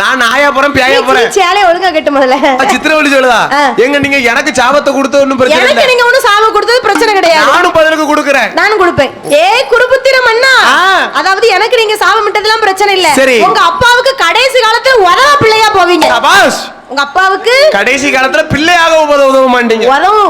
நான் நாயா போறேன் பேயா போறேன்? சேலை ஒழுங்கா கட்டு முதல்ல. சித்திரவள்ளி சொல்லுதா? எங்க நீங்க எனக்கு சாபத்தை கொடுத்தது ஒண்ணும் பிரச்சனை இல்ல. எனக்கு நீங்க ஒண்ணும் சாபம் கொடுத்தது பிரச்சனை கிடையாது. நானும் பதிலுக்கு கொடுக்கிறேன். நானும் கொடுப்பேன். ஏ குருபுத்திரம் அண்ணா, அதாவது எனக்கு நீங்க சாபம் விட்டதெல்லாம் பிரச்சனை இல்ல. உங்க அப்பாவுக்கு கடைசி காலத்துல உதவ பிள்ளையா போவீங்க. சபாஷ். உங்க அப்பாவுக்கு கடைசி காலத்துல பிள்ளையாக உதவ மாட்டீங்க,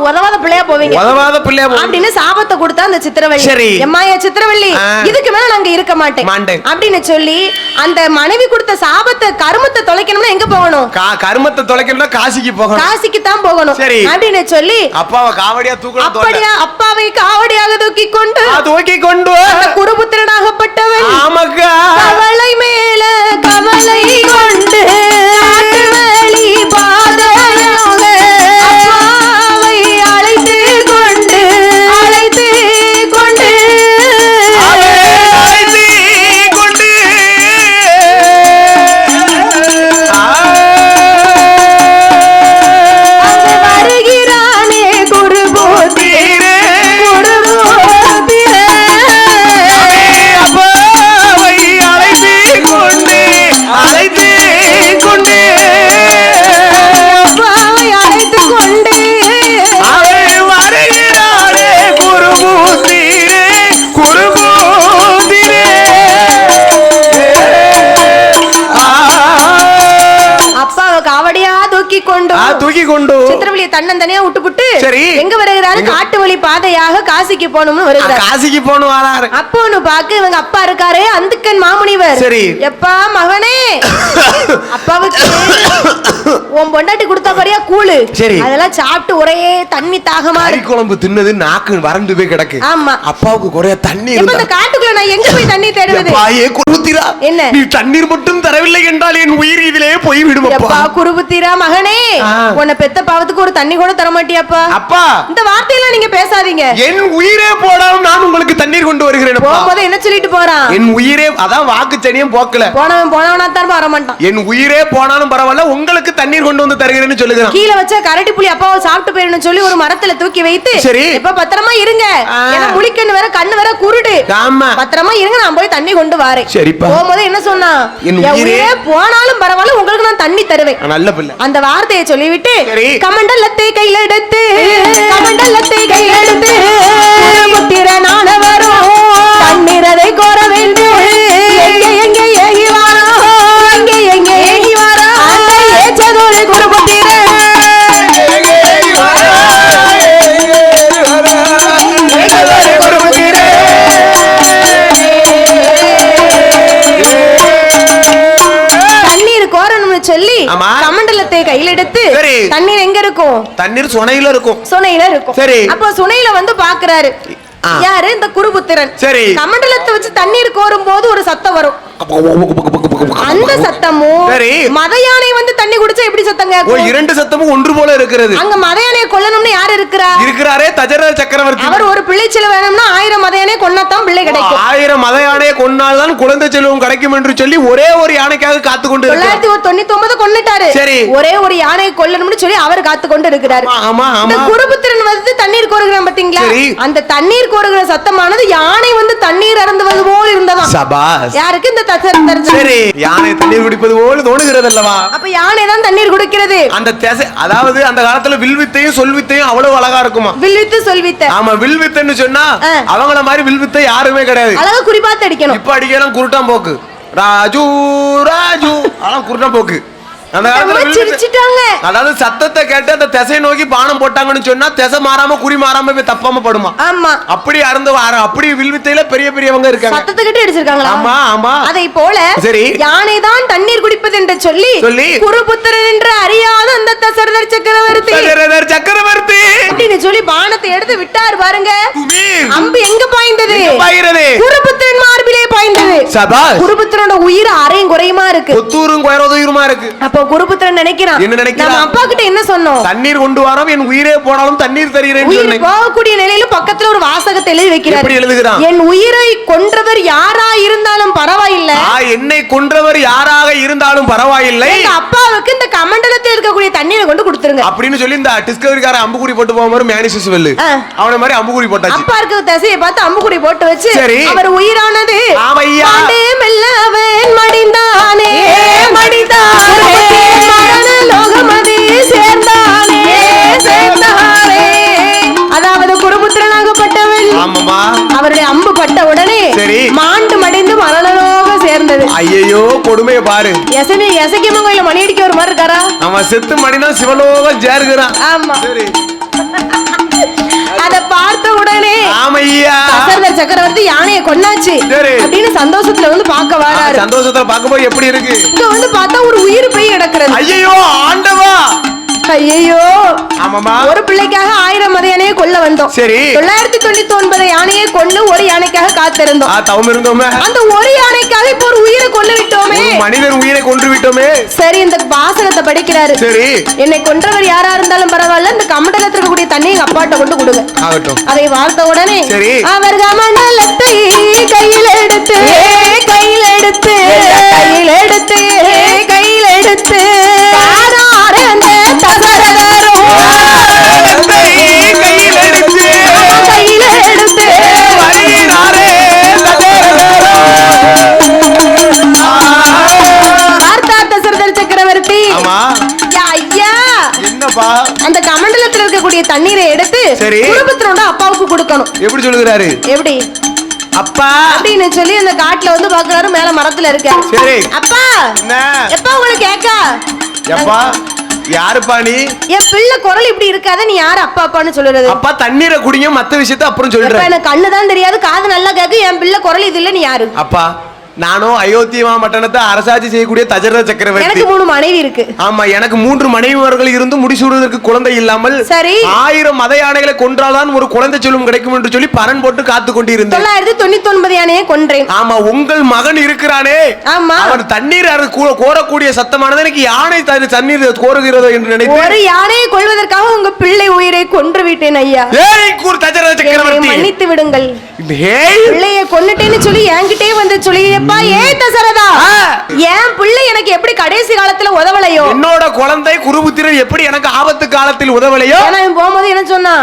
உதவாத பிள்ளையா போவீங்க. உதவாத பிள்ளையா அப்படின்னு சாபத்தை கொடுத்தா அந்த சித்திரவள்ளி. சரி எம்மாயா சித்திரவள்ளி, இதுக்கு மேல நாங்க இருக்க மாட்டேன் அப்படின்னு சொல்லி அந்த மனைவி கொடுத்த சாபத்தை கர்மத்தை தொலைக்கணும்னா எங்க போகணும்? கர்மத்தை தொலைக்கணும்னா காசிக்கு போகணும். காசிக்கு தான் போகணும். சரி அப்படின்னு சொல்லி அப்பாவை காவடியா தூக்கணும். அப்படியே அப்பாவை காவடியாக தூக்கி கொண்டு அந்த குருபுத்திரனாகப்பட்டவன் ஆமக்கா கவலை மேல கவலை கொண்டு தூக்கி கொண்டு சித்திரவள்ளியை தன்னந்தனியா விட்டுப்புட்டு எங்க வருகிறாரு? காட்டு வழி பாதையாக காசிக்கு போகணும்னு வருகிறாரு. காசிக்கு போகணும் வராரு. அப்போன்னு பாக்க இவங்க அப்பா இருக்காரு அந்துக்கன் மாமுனிவர். சரி எப்பா மகனே, அப்பாவுக்கு உன் பொண்டாட்டி கொடுத்த மாதிரியா கூழு, சரி அதெல்லாம் சாப்பிட்டு ஒரே தண்ணி தாகமா கறி குழம்பு தின்னது நாக்கு வறண்டு போய் கிடக்கு. ஆமா, அப்பாவுக்கு குறைய தண்ணி இருந்தா இந்த காட்டுக்குள்ள நான் எங்க போய் தண்ணி தேடுவது? பாயே குருபுத்திரா, என்ன நீ தண்ணீர் மட்டும் தரவில்லை என்றால் என் உயிர் இதிலே போய் விடும். அப்பா குருபுத்திரா மகனே, உன்னை பெத்த பாவத்துக்கு ஒரு தண்ணி கூட தர மாட்டியாப்பா? அப்பா இந்த வார்த்தையெல்லாம் நீங்க பேசாதீங்க. என் உயிரே போனாலும் நான் உங்களுக்கு தண்ணீர் கொண்டு வருகிறேன். போகும்போது என்ன சொல்லிட்டு போறான்? என் உயிரே, அதான் வாக்கு சனியும் போக்கல, போனவனா தான் வர மாட்டான். என் உயிரே போனாலும் பரவாயில்ல, உங்களுக்கு தண்ணீர் கொண்டு வந்து தருகிறேன்னு சொல்லுகிறான். கீழே வச்ச கரடி புலி அப்பாவை சாப்பிட்டு போயிடணும்னு சொல்லி ஒரு மரத்துல தூக்கி வைத்து, சரி இப்ப பத்திரமா இருங்க, ஏன்னா முழிக்கண்ணு வேற கண்ணு வேற குருடு, ஆமா பத்திரமா இருங்க, நான் போய் தண்ணி கொண்டு வரேன். சரிப்பா. போகும்போது என்ன சொன்னா? என் உயிரே போனாலும் பரவாயில்ல, உங்களுக்கு நான் தண்ணி தருவேன். நல்ல பிள்ளை. அந்த வார்த்தையை சொல்லிவிட்டு கமண்டலத்தை கையில் எடுத்து முத்திரனானவரும் தண்ணீரதை கோர வேண்டும். எங்கே ஆமா. கமண்டலத்தை கையில் எடுத்து சரி. தண்ணீர் எங்க இருக்கும்? தண்ணீர் சுனையில இருக்கும். சுனையில இருக்கும். சரி. அப்ப சுனையில வந்து பாக்குறாரு யாரு? இந்த குருபுத்திரன். சரி. கமண்டலத்தை வச்சு தண்ணீர் கோரும் போது ஒரு சத்தம் வரும். அந்த சத்தமும் சரி. மத யானை வந்து தண்ணி குடிச்சா எப்படி சத்தம் கேட்கும்? இரண்டு சத்தமும் ஒன்று போல இருக்கிறது. அங்க மத யானையை கொல்லணும்னு யார் இருக்கிறா? இருக்கிறாரே தசரத சக்கரவர்த்தி. அவர் ஒரு பிள்ளை செல்வம் வேணும்னா 1000 மத யானை கொன்னாதான் பிள்ளை கிடைக்கும். 1000 மத யானையை கொன்னால்தான் குழந்தை செல்வம் கிடைக்கும் என்று சொல்லி ஒரே ஒரு யானைக்காக காத்து கொண்டு இருக்கிறார். 999 கொன்னுட்டாரு. சரி. ஒரே ஒரு யானையை கொல்லணும்னு சொல்லி அவர் காத்து கொண்டு இருக்கிறார். ஆமா ஆமா. இந்த குருபுத்திரன் வந்து தண்ணீர் கோருகிறான் பாத்தீங்களா? அந்த தண்ணீர் கோருகிற சத்தமானது யானை வந்து தண்ணீர் அருந்துவது போல் இருந்ததா? சபாஸ். யாருக்கு? இந்த தசரதர். சரி. யானை தண்ணீர் குடிப்பது போல தோணுகிறது அல்லவா? அப்ப யானை தான் தண்ணீர் குடிக்கிறது. அந்த அதாவது அந்த காலத்துல வில்வித்தையும் சொல்வித்தையும் அவ்வளவு அழகா இருக்குமா? வில்வித்து சொல்வித்தை. ஆமா, வில்வித்தைன்னு சொன்னா அவங்கள மாதிரி வில்வித்தை யாருமே கிடையாது. அழகா குறிபாத்து அடிக்கணும். இப்ப அடிக்கலாம் குருட்டாம் போக்கு. ராஜு ராஜு அதான் குருட்டாம் போக்கு. அந்த காலத்துல சிரிச்சிட்டாங்க. அதாவது சத்தத்தை கேட்டு அந்த திசை நோக்கி பானம் போட்டாங்கன்னு சொன்னா திசை மாறாம குறி மாறாம தப்பாம படுமா? ஆமா. அப்படி அருந்து அப்படி வில்வித்தையில பெரிய பெரியவங்க இருக்காங்க. சத்தத்தை கேட்டு அடிச்சிருக்காங்க. ஆமா ஆமா. அதை போல சரி. யானை தான் தண்ணீர் குடிப்பது என்று சொல்லி குருபுத்திரன் என்று அறியாத அந்த தசரதர் சக்கரவர்த்தி அப்படின்னு சொல்லி பானத்தை எடுத்து விட்டார் பாருங்க. அம்பு எங்க பாய்ந்தது? குருபுத்திரன் மார்பிலே பாய்ந்தது. குருபுத்திரனோட உயிர் அரையும் குறையுமா இருக்கு. அப்ப குருபுத்திரன் நினைக்கிறான், நம்ம அப்பா கிட்ட என்ன சொன்னோம்? தண்ணீர் கொண்டு வரோம், என் உயிரே போனாலும் தண்ணீர் தருகிறேன். போகக்கூடிய நிலையில பக்கத்துல ஒரு வாசகத்தை எழுதி வைக்கிறார். எப்படி எழுதுகிறான்? என் உயிரை கொன்றவர் யாரா இருந்தாலும் பரவாயில்லை. என்னை கொன்றவர் யாராக இருந்தாலும் பரவாயில்லை. எங்க அப்பாவுக்கு இந்த கமண்டலத்தில் இருக்கக்கூடிய தண்ணீரை கொண்டு கொடுத்துருங்க அப்படின்னு சொல்லி இந்த டிஸ்கவரிக்கார அம்புக்குடி போட்டு போகும்போது மேனிசிஸ்வெல் அவன மாதிரி அம்புக்குடி போட்டாச்சு. அப்பா இருக்க திசையை பார்த்து அம்புக்குடி போட்டு வச்சு அவர் உயிரானது மெல்லவன் மடிந்தானே மடிந்தானே லோகமதி சேர்ந்தானே சேர்ந்தானே. அதாவது குருபுத்திரனாகப்பட்டவன் அவருடைய அம்பு பட்ட உடனே மாண்டு மடிந்து மரணலோக சேர்ந்தது. ஐயோ கொடுமையை பாரு. எசக்கியம்மன் கோயில மணி அடிக்க ஒரு மாதிரி இருக்காரா? அவன் செத்து மடினா சிவலோகம் சேருகிறான். ஆமா. அத பார்த்த உடனே தசரதர் சக்கரவர்த்தி யானையை கொன்னாச்சு அப்படின்னு சந்தோஷத்துல வந்து பார்க்க வராரு. சந்தோஷத்துல பார்க்கும்போது எப்படி இருக்கு? இங்க வந்து பார்த்தா ஒரு உயிர் போய் கிடக்குறது. ஐயோ ஆண்டவா, ஐயோ. ஒரு பிள்ளைக்காக 1000 மத யானையை கொல்ல வந்தோம். சரி. 999 யானையை கொண்டு ஒரு யானைக்காக காத்திருந்தோம். அந்த ஒரு யானைக்காக இப்ப ஒரு உயிரை கொண்டு விட்டோமே. மனிதர் உயிரை கொன்று விட்டோமே. சரி, இந்த வாசகத்தை படிக்கிறாரு. சரி. என்னை கொன்றவர் யாரா இருந்தாலும் பரவாயில்ல, இந்த கமண்டலத்துல இருக்கக்கூடிய தண்ணி எங்க அப்பாட்ட கொண்டு கொடுங்க. அதை வார்த்த உடனே அவர் கமண்டலத்தை கையில் எடுத்து கையில் எடுத்து கையில் எடுத்து கையில் எடுத்து அந்த கமண்டலத்தில் இருக்கக்கூடிய தண்ணீரை எடுத்து குருபுத்திரனோட அப்பாவுக்கு கொடுக்கணும். எப்படி சொல்லுகிறாரு? எப்படி அப்பா அப்படின்னு சொல்லி அந்த காட்டுல வந்து பாக்குறாரு, மேல மரத்துல இருக்க. சரி. அப்பா எப்பா உங்களுக்கு கேக்கா? எப்பா யாருப்பா நீ? என் பிள்ளை குரல் இப்படி இருக்காத, நீ யாரு அப்பா அப்பான்னு சொல்லுறது? அப்பா தண்ணீரை குடிங்க, மத்த விஷயத்தை அப்புறம் சொல்றேன். எனக்கு கண்ணுதான் தெரியாது, காது நல்லா கேக்கு. என் பிள்ளை குரல் இது இல்ல, நீ யாரு? அப்பா நானும் அயோத்தியா மட்டணத்தை அரசாட்சி செய்யக்கூடிய தசரத சக்கரவர்த்தி. எனக்கு 3 மனைவி இருக்கு. ஆமா, எனக்கு 3 மனைவிமார்கள் இருந்து முடிசூடுவதற்கு குழந்தை இல்லாமல் 1000 மத யானைகளை கொன்றால்தான் ஒரு குழந்தை செல்வம் கிடைக்கும் என்று சொல்லி பரன் போட்டு காத்து கொண்டிருந்தேன். 999 யானையை கொன்றேன். ஆமா, உங்கள் மகன் இருக்கிறானே, அவன் தண்ணீர் கோரக்கூடிய சத்தமானது எனக்கு யானை தண்ணீர் கோருகிறதோ என்று நினைத்தேன். ஒரு யானையை கொல்வதற்காக உங்க பிள்ளை உயிரை கொன்று விட்டேன் ஐயா. தசரத சக்கரவர்த்தி மன்னித்து விடுங்கள். பிள்ளையை கொன்னுட்டேன்னு சொல்லி என்கிட்டே வந்து சொல்லி தசரதா, என் பிள்ளை எனக்கு எப்படி கடைசி காலத்துல உதவலையோ, என்னோட குழந்தை குருபுத்திரன் எப்படி எனக்கு ஆபத்து காலத்தில் உதவலையோ, நான் போகும்போது என்ன சொன்னா,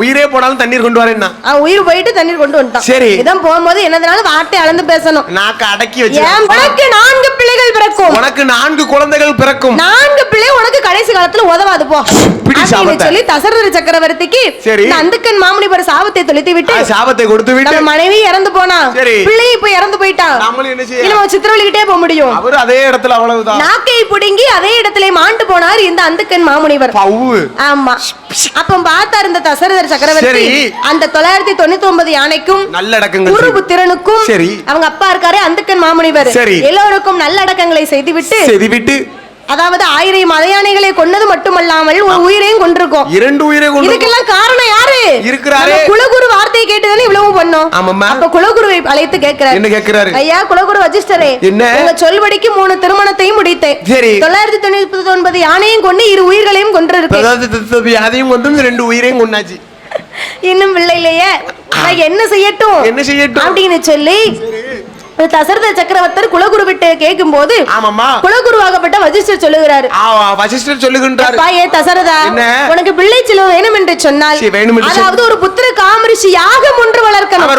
உயிரே போனாலும் தண்ணீர் கொண்டு வரேன்னா உயிர் போயிட்டு தண்ணீர் கொண்டு வந்துட்டான். சரி, இதான் போகும்போது என்னதுனாலும் வார்த்தை அளந்து பேசணும். நாக்க அடக்கி வச்சு. உனக்கு 4 பிள்ளைகள் பிறக்கும், உனக்கு 4 குழந்தைகள் பிறக்கும். 4 பிள்ளை உனக்கு கடைசி காலத்துல உதவாது போ அப்படின்னு சொல்லி தசரத சக்கரவர்த்திக்கு இந்த அந்துக்கன் மாமுனிவர் சாபத்தை தொலைத்து விட்டு சாபத்தை கொடுத்து விட்டு மனைவி இறந்து போனா பிள்ளை இப்ப இறந்து போயிட்டா நம்ம சித்திரவழிக்கிட்டே போக முடியும் அவர் அதே இடத்துல அவ்வளவுதான் நாக்கை புடுங்கி அதே இடத்துல மாண்டு போனார் இந்த அந்துக்கன் மாமுனிவர் ஆமா அப்ப பார்த்தார் இந்த தசரதர் சக்கரவர்த்தி அந்த 999 யானைக்கும் நல்லடக்கங்கள் குருபுத்திரனுக்கும் அவங்க அப்பா இருக்காரே அந்துக்கன் மாமுனிவர் எல்லோருக்கும் நல்லடக்கங்களை செய்துவிட்டு அதாவது 1000 மலையானைகளை கொன்னது மட்டுமல்லாமல் ஒரு உயிரையும் கொண்டிருக்கோம் 2 உயிரை கொண்டு இதுக்கெல்லாம் காரணம் யாரு இருக்கிறாரே குலகுரு வார்த்தையை கேட்டுதானே இவ்வளவு பண்ணோம் அப்ப குலகுருவை அழைத்து கேட்கிறார் என்ன கேட்கிறாரு ஐயா குலகுரு வசிஷ்டரே உங்க சொல்படிக்கு 3 திருமணத்தையும் முடித்தேன் 999 யானையும் கொண்டு 2 உயிர்களையும் கொண்டிருக்கேன் யானையும் கொண்டு 2 உயிரையும் கொண்டாச்சு இன்னும் பிள்ளை இல்லையே என்ன செய்யட்டும் அப்படின்னு சொல்லி தசரத சக்கரவர்த்தர் குலகுரு விட்டு கேட்கும் போது குலகுருவாகப்பட்ட வசிஷ்டர் சொல்லுகிறாரு தசரதா உனக்கு பிள்ளை செல்வம் வேணும் என்று சொன்னால் அதாவது ஒரு புத்திர காமரிஷி யாகம் ஒன்று வளர்க்கணும்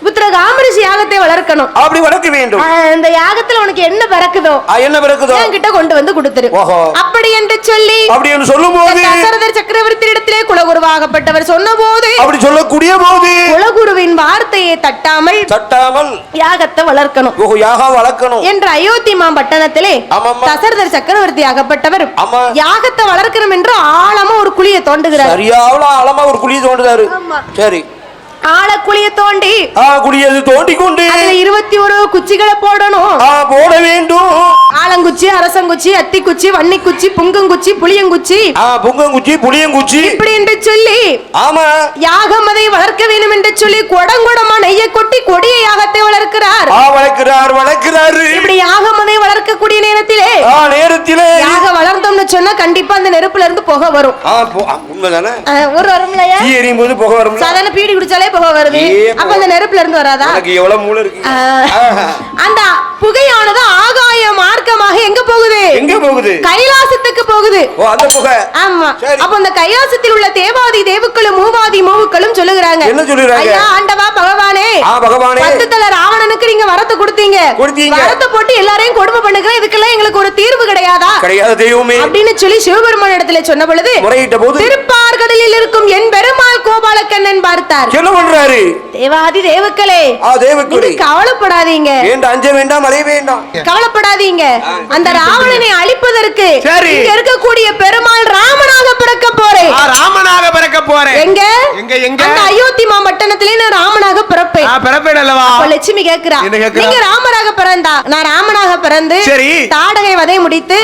புத்திர காமரிஷி யாகத்தை வளர்க்கணும் அப்படி வளர்க்க வேண்டும் அந்த யாகத்துல உனக்கு என்ன பிறக்குதோ என்கிட்ட கொண்டு வந்து கொடுத்துரு அப்படி என்று சொல்லி சொல்லும்போது தசரதர் சக்கரவர்த்தி இடத்திலே குலகுருவாகப்பட்டவர் சொன்ன போது அப்படி சொல்லக்கூடிய போது குலகுருவின் வார்த்தையை தட்டாமல் யாகத்தை வளர்க்கணும் என்ற அயோத்தி பட்டணத்திலே தசரதர் சக்கரவர்த்தி ஆகப்பட்டவர் யாகத்தை வளர்க்கணும் என்று ஆழமா ஒரு குழியை தோண்டுகிறார் ஆழமா ஒரு குழியை தோண்டுறாரு சரி ஆழக்குழிய தோண்டி குழியது தோண்டி கொண்டு 21 குச்சிகளை போடணும் போட வேண்டும் ஆலங்குச்சி அரசங்குச்சி அத்திக்குச்சி வன்னிக்குச்சி புங்கங்குச்சி புளியங்குச்சி புளியங்குச்சி இப்படி என்று சொல்லி ஆமா யாகம் அதை வளர்க்க வேண்டும் என்று சொல்லி கொடங்கொடமா நெய்யை கொட்டி கொடிய யாகத்தை வளர்க்கிறார் இப்படி யாகம் அதை வளர்க்கக்கூடிய நேரத்திலே யாகம் வளர்ந்தோம்னு சொன்னா கண்டிப்பா அந்த நெருப்புல இருந்து புகை வரும் ஒரு வரும்லையா எரியும் போது புகை வரும் சாதாரண பீடி குடிச்சாலே புகை வருது அப்ப அந்த நெருப்புல இருந்து வராதா எவ்வளவு மூளை இருக்கு அந்த புகையானது ஆகாய மார்க்கமாக எங்க போகுது கைலாசத்துக்கு போகுது அந்த புகை ஆமா அப்ப அந்த கைலாசத்தில் உள்ள தேவாதி தேவுக்களும் மூவாதி மூவுக்களும் சொல்லுகிறாங்க என்ன சொல்லுறாங்க ஐயா ஆண்டவா பகவானே 10 தல ராவணனுக்கு நீங்க வரத்தை கொடுத்தீங்க வரத்தை போட்டு எல்லாரையும் கொடுமை பண்ணுங்க இதுக்கெல்லாம் எங்களுக்கு ஒரு தீர்வு கிடையாதா தெய்வமே அப்படின்னு சொல்லி சிவபெருமான் இடத்துல சொன்ன பொழுது திருப்பார்கடலில் இருக்கும் என் பெருமாள் கோபாலக்கண்ணன் பார்த்தார் என்ன பண்றாரு தேவாதி தேவுக்களே கவலைப்படாதீங்க அஞ்ச வேண்டாம் அலைய வேண்டாம் கவலைப்படாதீங்க அந்த ராவணனை அழிப்பதற்கு இங்க இருக்கக்கூடிய பெருமாள் ராமனாக பிறக்க போறேன் எங்க அந்த அயோத்தி மாவட்டத்திலே நான் ராமனாக பிறப்பேன் அல்லவா லட்சுமி கேக்குறா நீங்க ராமனாக பிறந்தா நான் ராமனாக பிறந்து தாடகை வதை முடித்து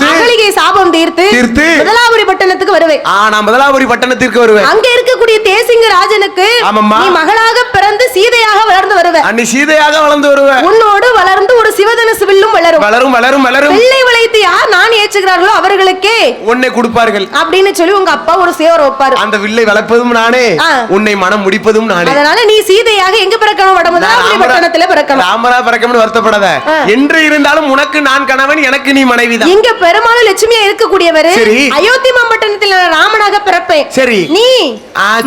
அகலிகை சாபம் தீர்த்து முதலாபுரி பட்டணத்துக்கு வருவேன் நான் முதலாபுரி பட்டணத்திற்கு வருவேன் அங்க இருக்கக்கூடிய தேசிங்க ராஜனுக்கு நீ மகளாக பிறந்து சீதையாக வளர்ந்து வருவேன் அன்னி சீதையாக வளர்ந்து வருவேன் உன்னோடு வளர்ந்து ஒரு சிவதனுசு வில்லும் வளரும் பிள்ளை வளைத்து யார் நான் ஏற்றுகிறார்களோ அவர்களுக்கே உன்னை கொடுப்பார்கள் அப்படின்னு சொல்லி உங்க அப்பா ஒரு சேவரை வைப்பாரு அந்த வில்லை வளர்ப்பதும் நானே உன்னை மனம் முடிப்பதும் நானே அதனால நீ சீதையாக எங்க பிறக்கணும் வடமுதலாபுரி பட்டணத்திலே பிறக்கணும் ராமரா பிறக்கணும்னு வருத்தப்படாத என்று இருந்தாலும் உனக்கு நான் கணவன் எனக்கு நீ மனைவிதான் இங்க பெருமாள் லட்சுமியா இருக்கக்கூடியவர் அயோத்தி மாவட்டத்தில் ராமனாக பிறப்பேன் சரி நீ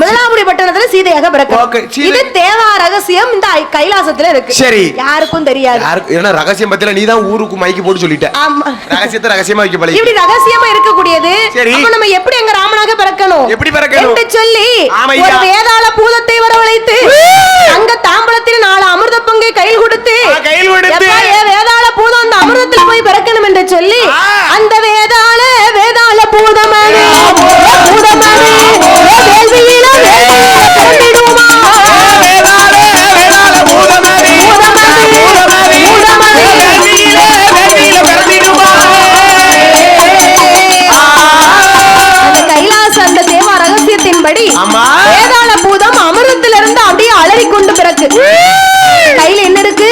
முதலாபுரி பட்டணத்துல சீதையாக பிறக்க இது தேவா ரகசியம் இந்த கைலாசத்துல இருக்கு சரி யாருக்கும் தெரியாது ஏன்னா ரகசியம் பத்தில நீ தான் ஊருக்கு மைக்கு போட்டு சொல்லிட்ட ரகசியத்தை ரகசியமா வைக்க பழகி இப்படி ரகசியமா இருக்கக்கூடியது அப்ப நம்ம எப்படி அங்க ராமனாக பிறக்கணும் எப்படி பிறக்கணும் என்று சொல்லி ஒரு வேதாள பூதத்தை வரவழைத்து அங்க தாம்பலத்தில் 4 அமிர்த பங்கை கையில் கொடுத்து வேதாள பூதம் அந்த அமிர்தத்தில் போய் பிறக்கணும் என்று சொல்லி அந்த வேதாள பூதமாவே வேதாள பூதம் அமிர்தத்திலிருந்து அப்படியே அலறி கொண்டு பிறகு கையில என்ன இருக்கு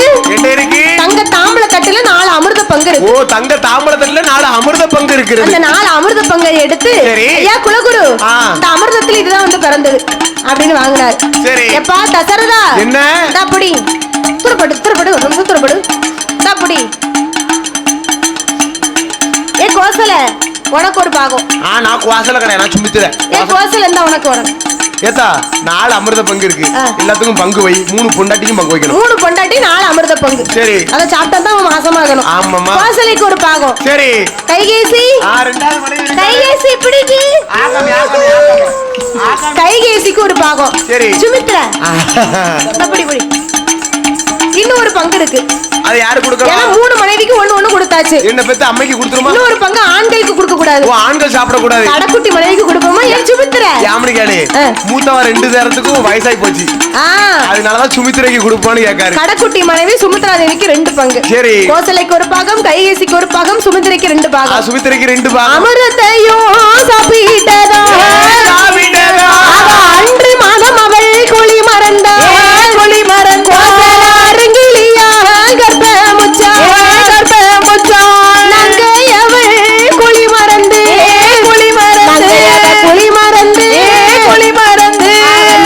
தங்க தாம்பல தட்டுல 4 அமிர்த பங்கு இருக்கு தங்க தாம்பல தட்டுல 4 அமிர்த பங்கு இருக்கு அந்த 4 அமிர்த பங்கை எடுத்து ஐயா குலகுரு இந்த அமிர்தத்துல இதுதான் வந்து பிறந்தது அப்படின்னு வாங்கினார் எப்பா தசரதா என்ன அப்படி துறப்படு ஒரு நிமிஷம் துறப்படு அப்படி ஏ கோசல உனக்கு ஒரு பாகம் நான் கோசல கிடையாது நான் சுமித்துறேன் ஏ கோசல இருந்தா உனக்கு வரும் ஏத்தா 4 அமிர்த பங்கு இருக்கு எல்லாத்துக்கும் பங்கு வை 3 பொண்டாட்டிக்கும் பங்கு வைக்கணும் 3 பொண்டாட்டி 4 அமிர்த பங்கு சரி அத சாப்பிட்டா தான் மாசமாகணும் ஆமாம்மா கோசலைக்கு ஒரு பாகம் சரி கைகேசி ரெண்டாவது மனைவி கைகேசி பிடிக்கு கைகேசிக்கு ஒரு பாகம் சரி சுமித்ரா அப்படி புடி இன்னும் ஒரு பங்கு இருக்கு அது யாரு கொடுக்கலாம் ஏன்னா 3 மனைவிக்கு ஒண்ணு கொடுத்தாச்சு என்ன பெத்த அம்மைக்கு கொடுத்துருமா இன்னும் ஒரு பங்கு ஆண்களுக்கு கொடுக்க கூடாது ஆண்கள் சாப்பிட கூடாது கடக்குட்டி மனைவிக்கு கொடுப்போமா ஏன் சுமித்ரா யாமனி கேளு மூத்தவன் 2 நேரத்துக்கும் வயசாகி போச்சு அதனாலதான் சுமித்ரைக்கு கொடுப்பான்னு கேட்காரு கடக்குட்டி மனைவி சுமித்ரா தேவிக்கு 2 பங்கு சரி கோசலைக்கு ஒரு பாகம் கைகேசிக்கு ஒரு பாகம் சுமித்ரைக்கு 2 பாகம் சுமித்ரைக்கு 2 பாகம் அமிர்தத்தையும் சாப்பிட்டதா அன்று மாதம் அவள் கொளி மறந்தாள் அரங்கிலியா கர்ப்ப முச்சாள் நங்கையவள் குழி மறந்து குழி மறந்து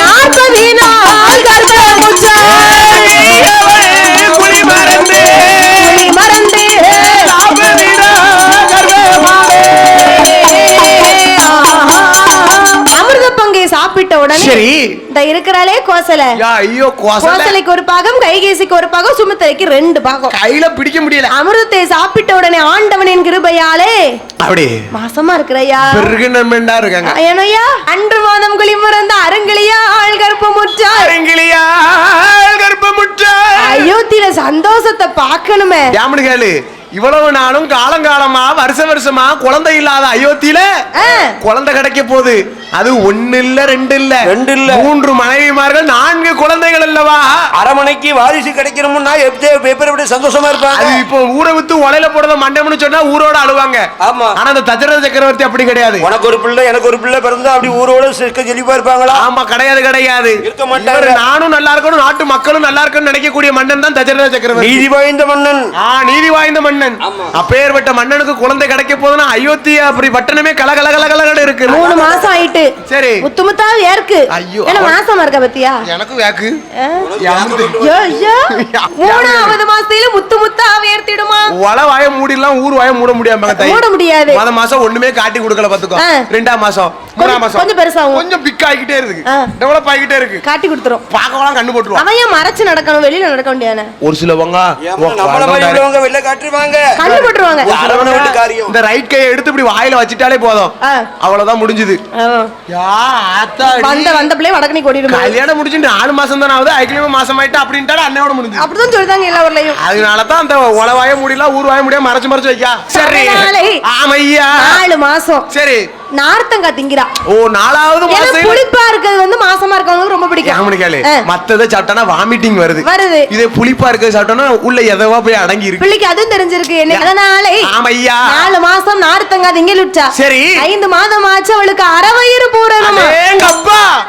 40 நாள் கர்ப்ப முச்சாள் குழி மறந்து அமிர்த பங்கை சாப்பிட்ட உடனே சரி இந்த இருக்கிறாளே கோசலை ஐயோ கோசலைக்கு ஒரு பாகம் கைகேசிக்கு ஒரு பாகம் சுமித்ரைக்கு 2 பாகம் கையில பிடிக்க முடியல அமிர்தத்தை சாப்பிட்ட உடனே ஆண்டவனின் கிருபையாலே அப்படி மாசமா இருக்கிறையா பிறகு நம்பண்டா இருக்காங்க ஏனையா அன்று மாதம் குளிமறந்த அரங்கிலியா ஆள் கர்ப்பமுற்றா அரங்கிலியா ஆள் கர்ப்பமுற்றா அயோத்தியில சந்தோஷத்தை பார்க்கணுமே யாமனு கேளு இவ்வளவு நாளும் காலங்காலமா வருஷமா குழந்தை இல்லாத அயோத்தியில குழந்தை கிடைக்க போகுது அது 1 இல்ல 2 இல்ல 3 மனைவிமார்கள் 4 குழந்தைகள் அல்லவா அரமனைக்கு வாரிசு கிடைக்கணும்னா எப்படி சந்தோஷமா இருப்பாங்க அது இப்போ ஊரை வித்து உலையில போடுறத மண்டபம்னு சொன்னா ஊரோட அழுவாங்க ஆமா ஆனா அந்த தசரத சக்கரவர்த்தி அப்படி கிடையாது உனக்கு ஒரு பிள்ளை எனக்கு ஒரு பிள்ளை பிறந்தா அப்படி ஊரோட செழிப்பா இருப்பாங்களா ஆமா கிடையாது இருக்க மாட்டாரு நானும் நல்லா இருக்கணும் நாட்டு மக்களும் நல்லா இருக்கணும்னு நினைக்கக்கூடிய மன்னன் தான் தசரத சக்கரவர்த்தி நீதி வாய்ந்த மன்னன் நீதி வாய்ந்த மன்னன் அப்பேற்பட்ட மன்னனுக்கு குழந்தை கிடைக்க போதுன்னா அயோத்தி அப்படி பட்டணமே கலகலகலகலகல இருக்கு 3 மாசம் ஆயிட்டு சரி முத்துமுத்தா வேர்க்கு ஐயோ என்ன மாசமா இருக்க பத்தியா எனக்கு வேக்கு 3வது மாசத்துல முத்துமுத்தா வேர்த்திடுமா வள வாய மூடிலாம் ஊர் வாய மூட முடியாம மூட முடியாது மாசம் ஒண்ணுமே காட்டி கொடுக்கல பாத்துக்கோ 2ஆம் மாசம் 3ஆம் மாசம் கொஞ்சம் பெருசாகும் கொஞ்சம் பிக் ஆகிட்டே இருக்கு டெவலப் ஆகிட்டே இருக்கு காட்டி கொடுத்துரும் பாக்கலாம் கண்ணு போட்டுருவான் அவன் ஏன் மறைச்சு நடக்கணும் வெளியில நடக்க வேண்டியதானே ஒரு சிலவங்க நம்மள மாதிரி உள்ளவங்க வெளிய காட்டுவாங்க கண்ணு போட்டுருவாங்க அரவணை விட்டு காரியம் இந்த ரைட் கையை எடுத்து இப்படி வாயில வச்சிட்டாலே போதும் அவ்வளவுதான் முடிஞ்சது வந்த பிள்ளை வடக்கணி கொடிடுமா கல்யாணம் முடிஞ்சு 4 மாசம் தானே ஆகுது ஐக்கியமா மாசம் ஆயிட்டா அப்படின்ட்டாலே அன்னையோட முடிஞ்சு அப்படிதான் சொல்றாங்க எல்லா ஊர்லயும் அதனாலதான் அந்த உளவாய முடியல ஊர்வாய முடிய மறைச்சு வைக்கா சரி ஆமையா 4 மாசம் சரி நார்த்தங்கா திங்கிறா 4வது மாசம் புளிப்பா இருக்கிறது வந்து மாசமா இருக்கவங்களுக்கு ரொம்ப பிடிக்கும் ஆமணிக்காலே மத்தத சாப்பிட்டா வாமிட்டிங் வருது இதே புளிப்பா இருக்கிறது சாப்பிட்டா உள்ள எதவா போய் அடங்கி இருக்கு பிள்ளைக்கு அதுவும் தெரிஞ்சிருக்கு என்ன அதனால ஆமையா 4 மாசம் நார்த்தங்கா திங்கலுச்சா சரி 5 மாதம் ஆச்சு அவளுக்கு அரை வயிறு பூரணமா எங்க அப்பா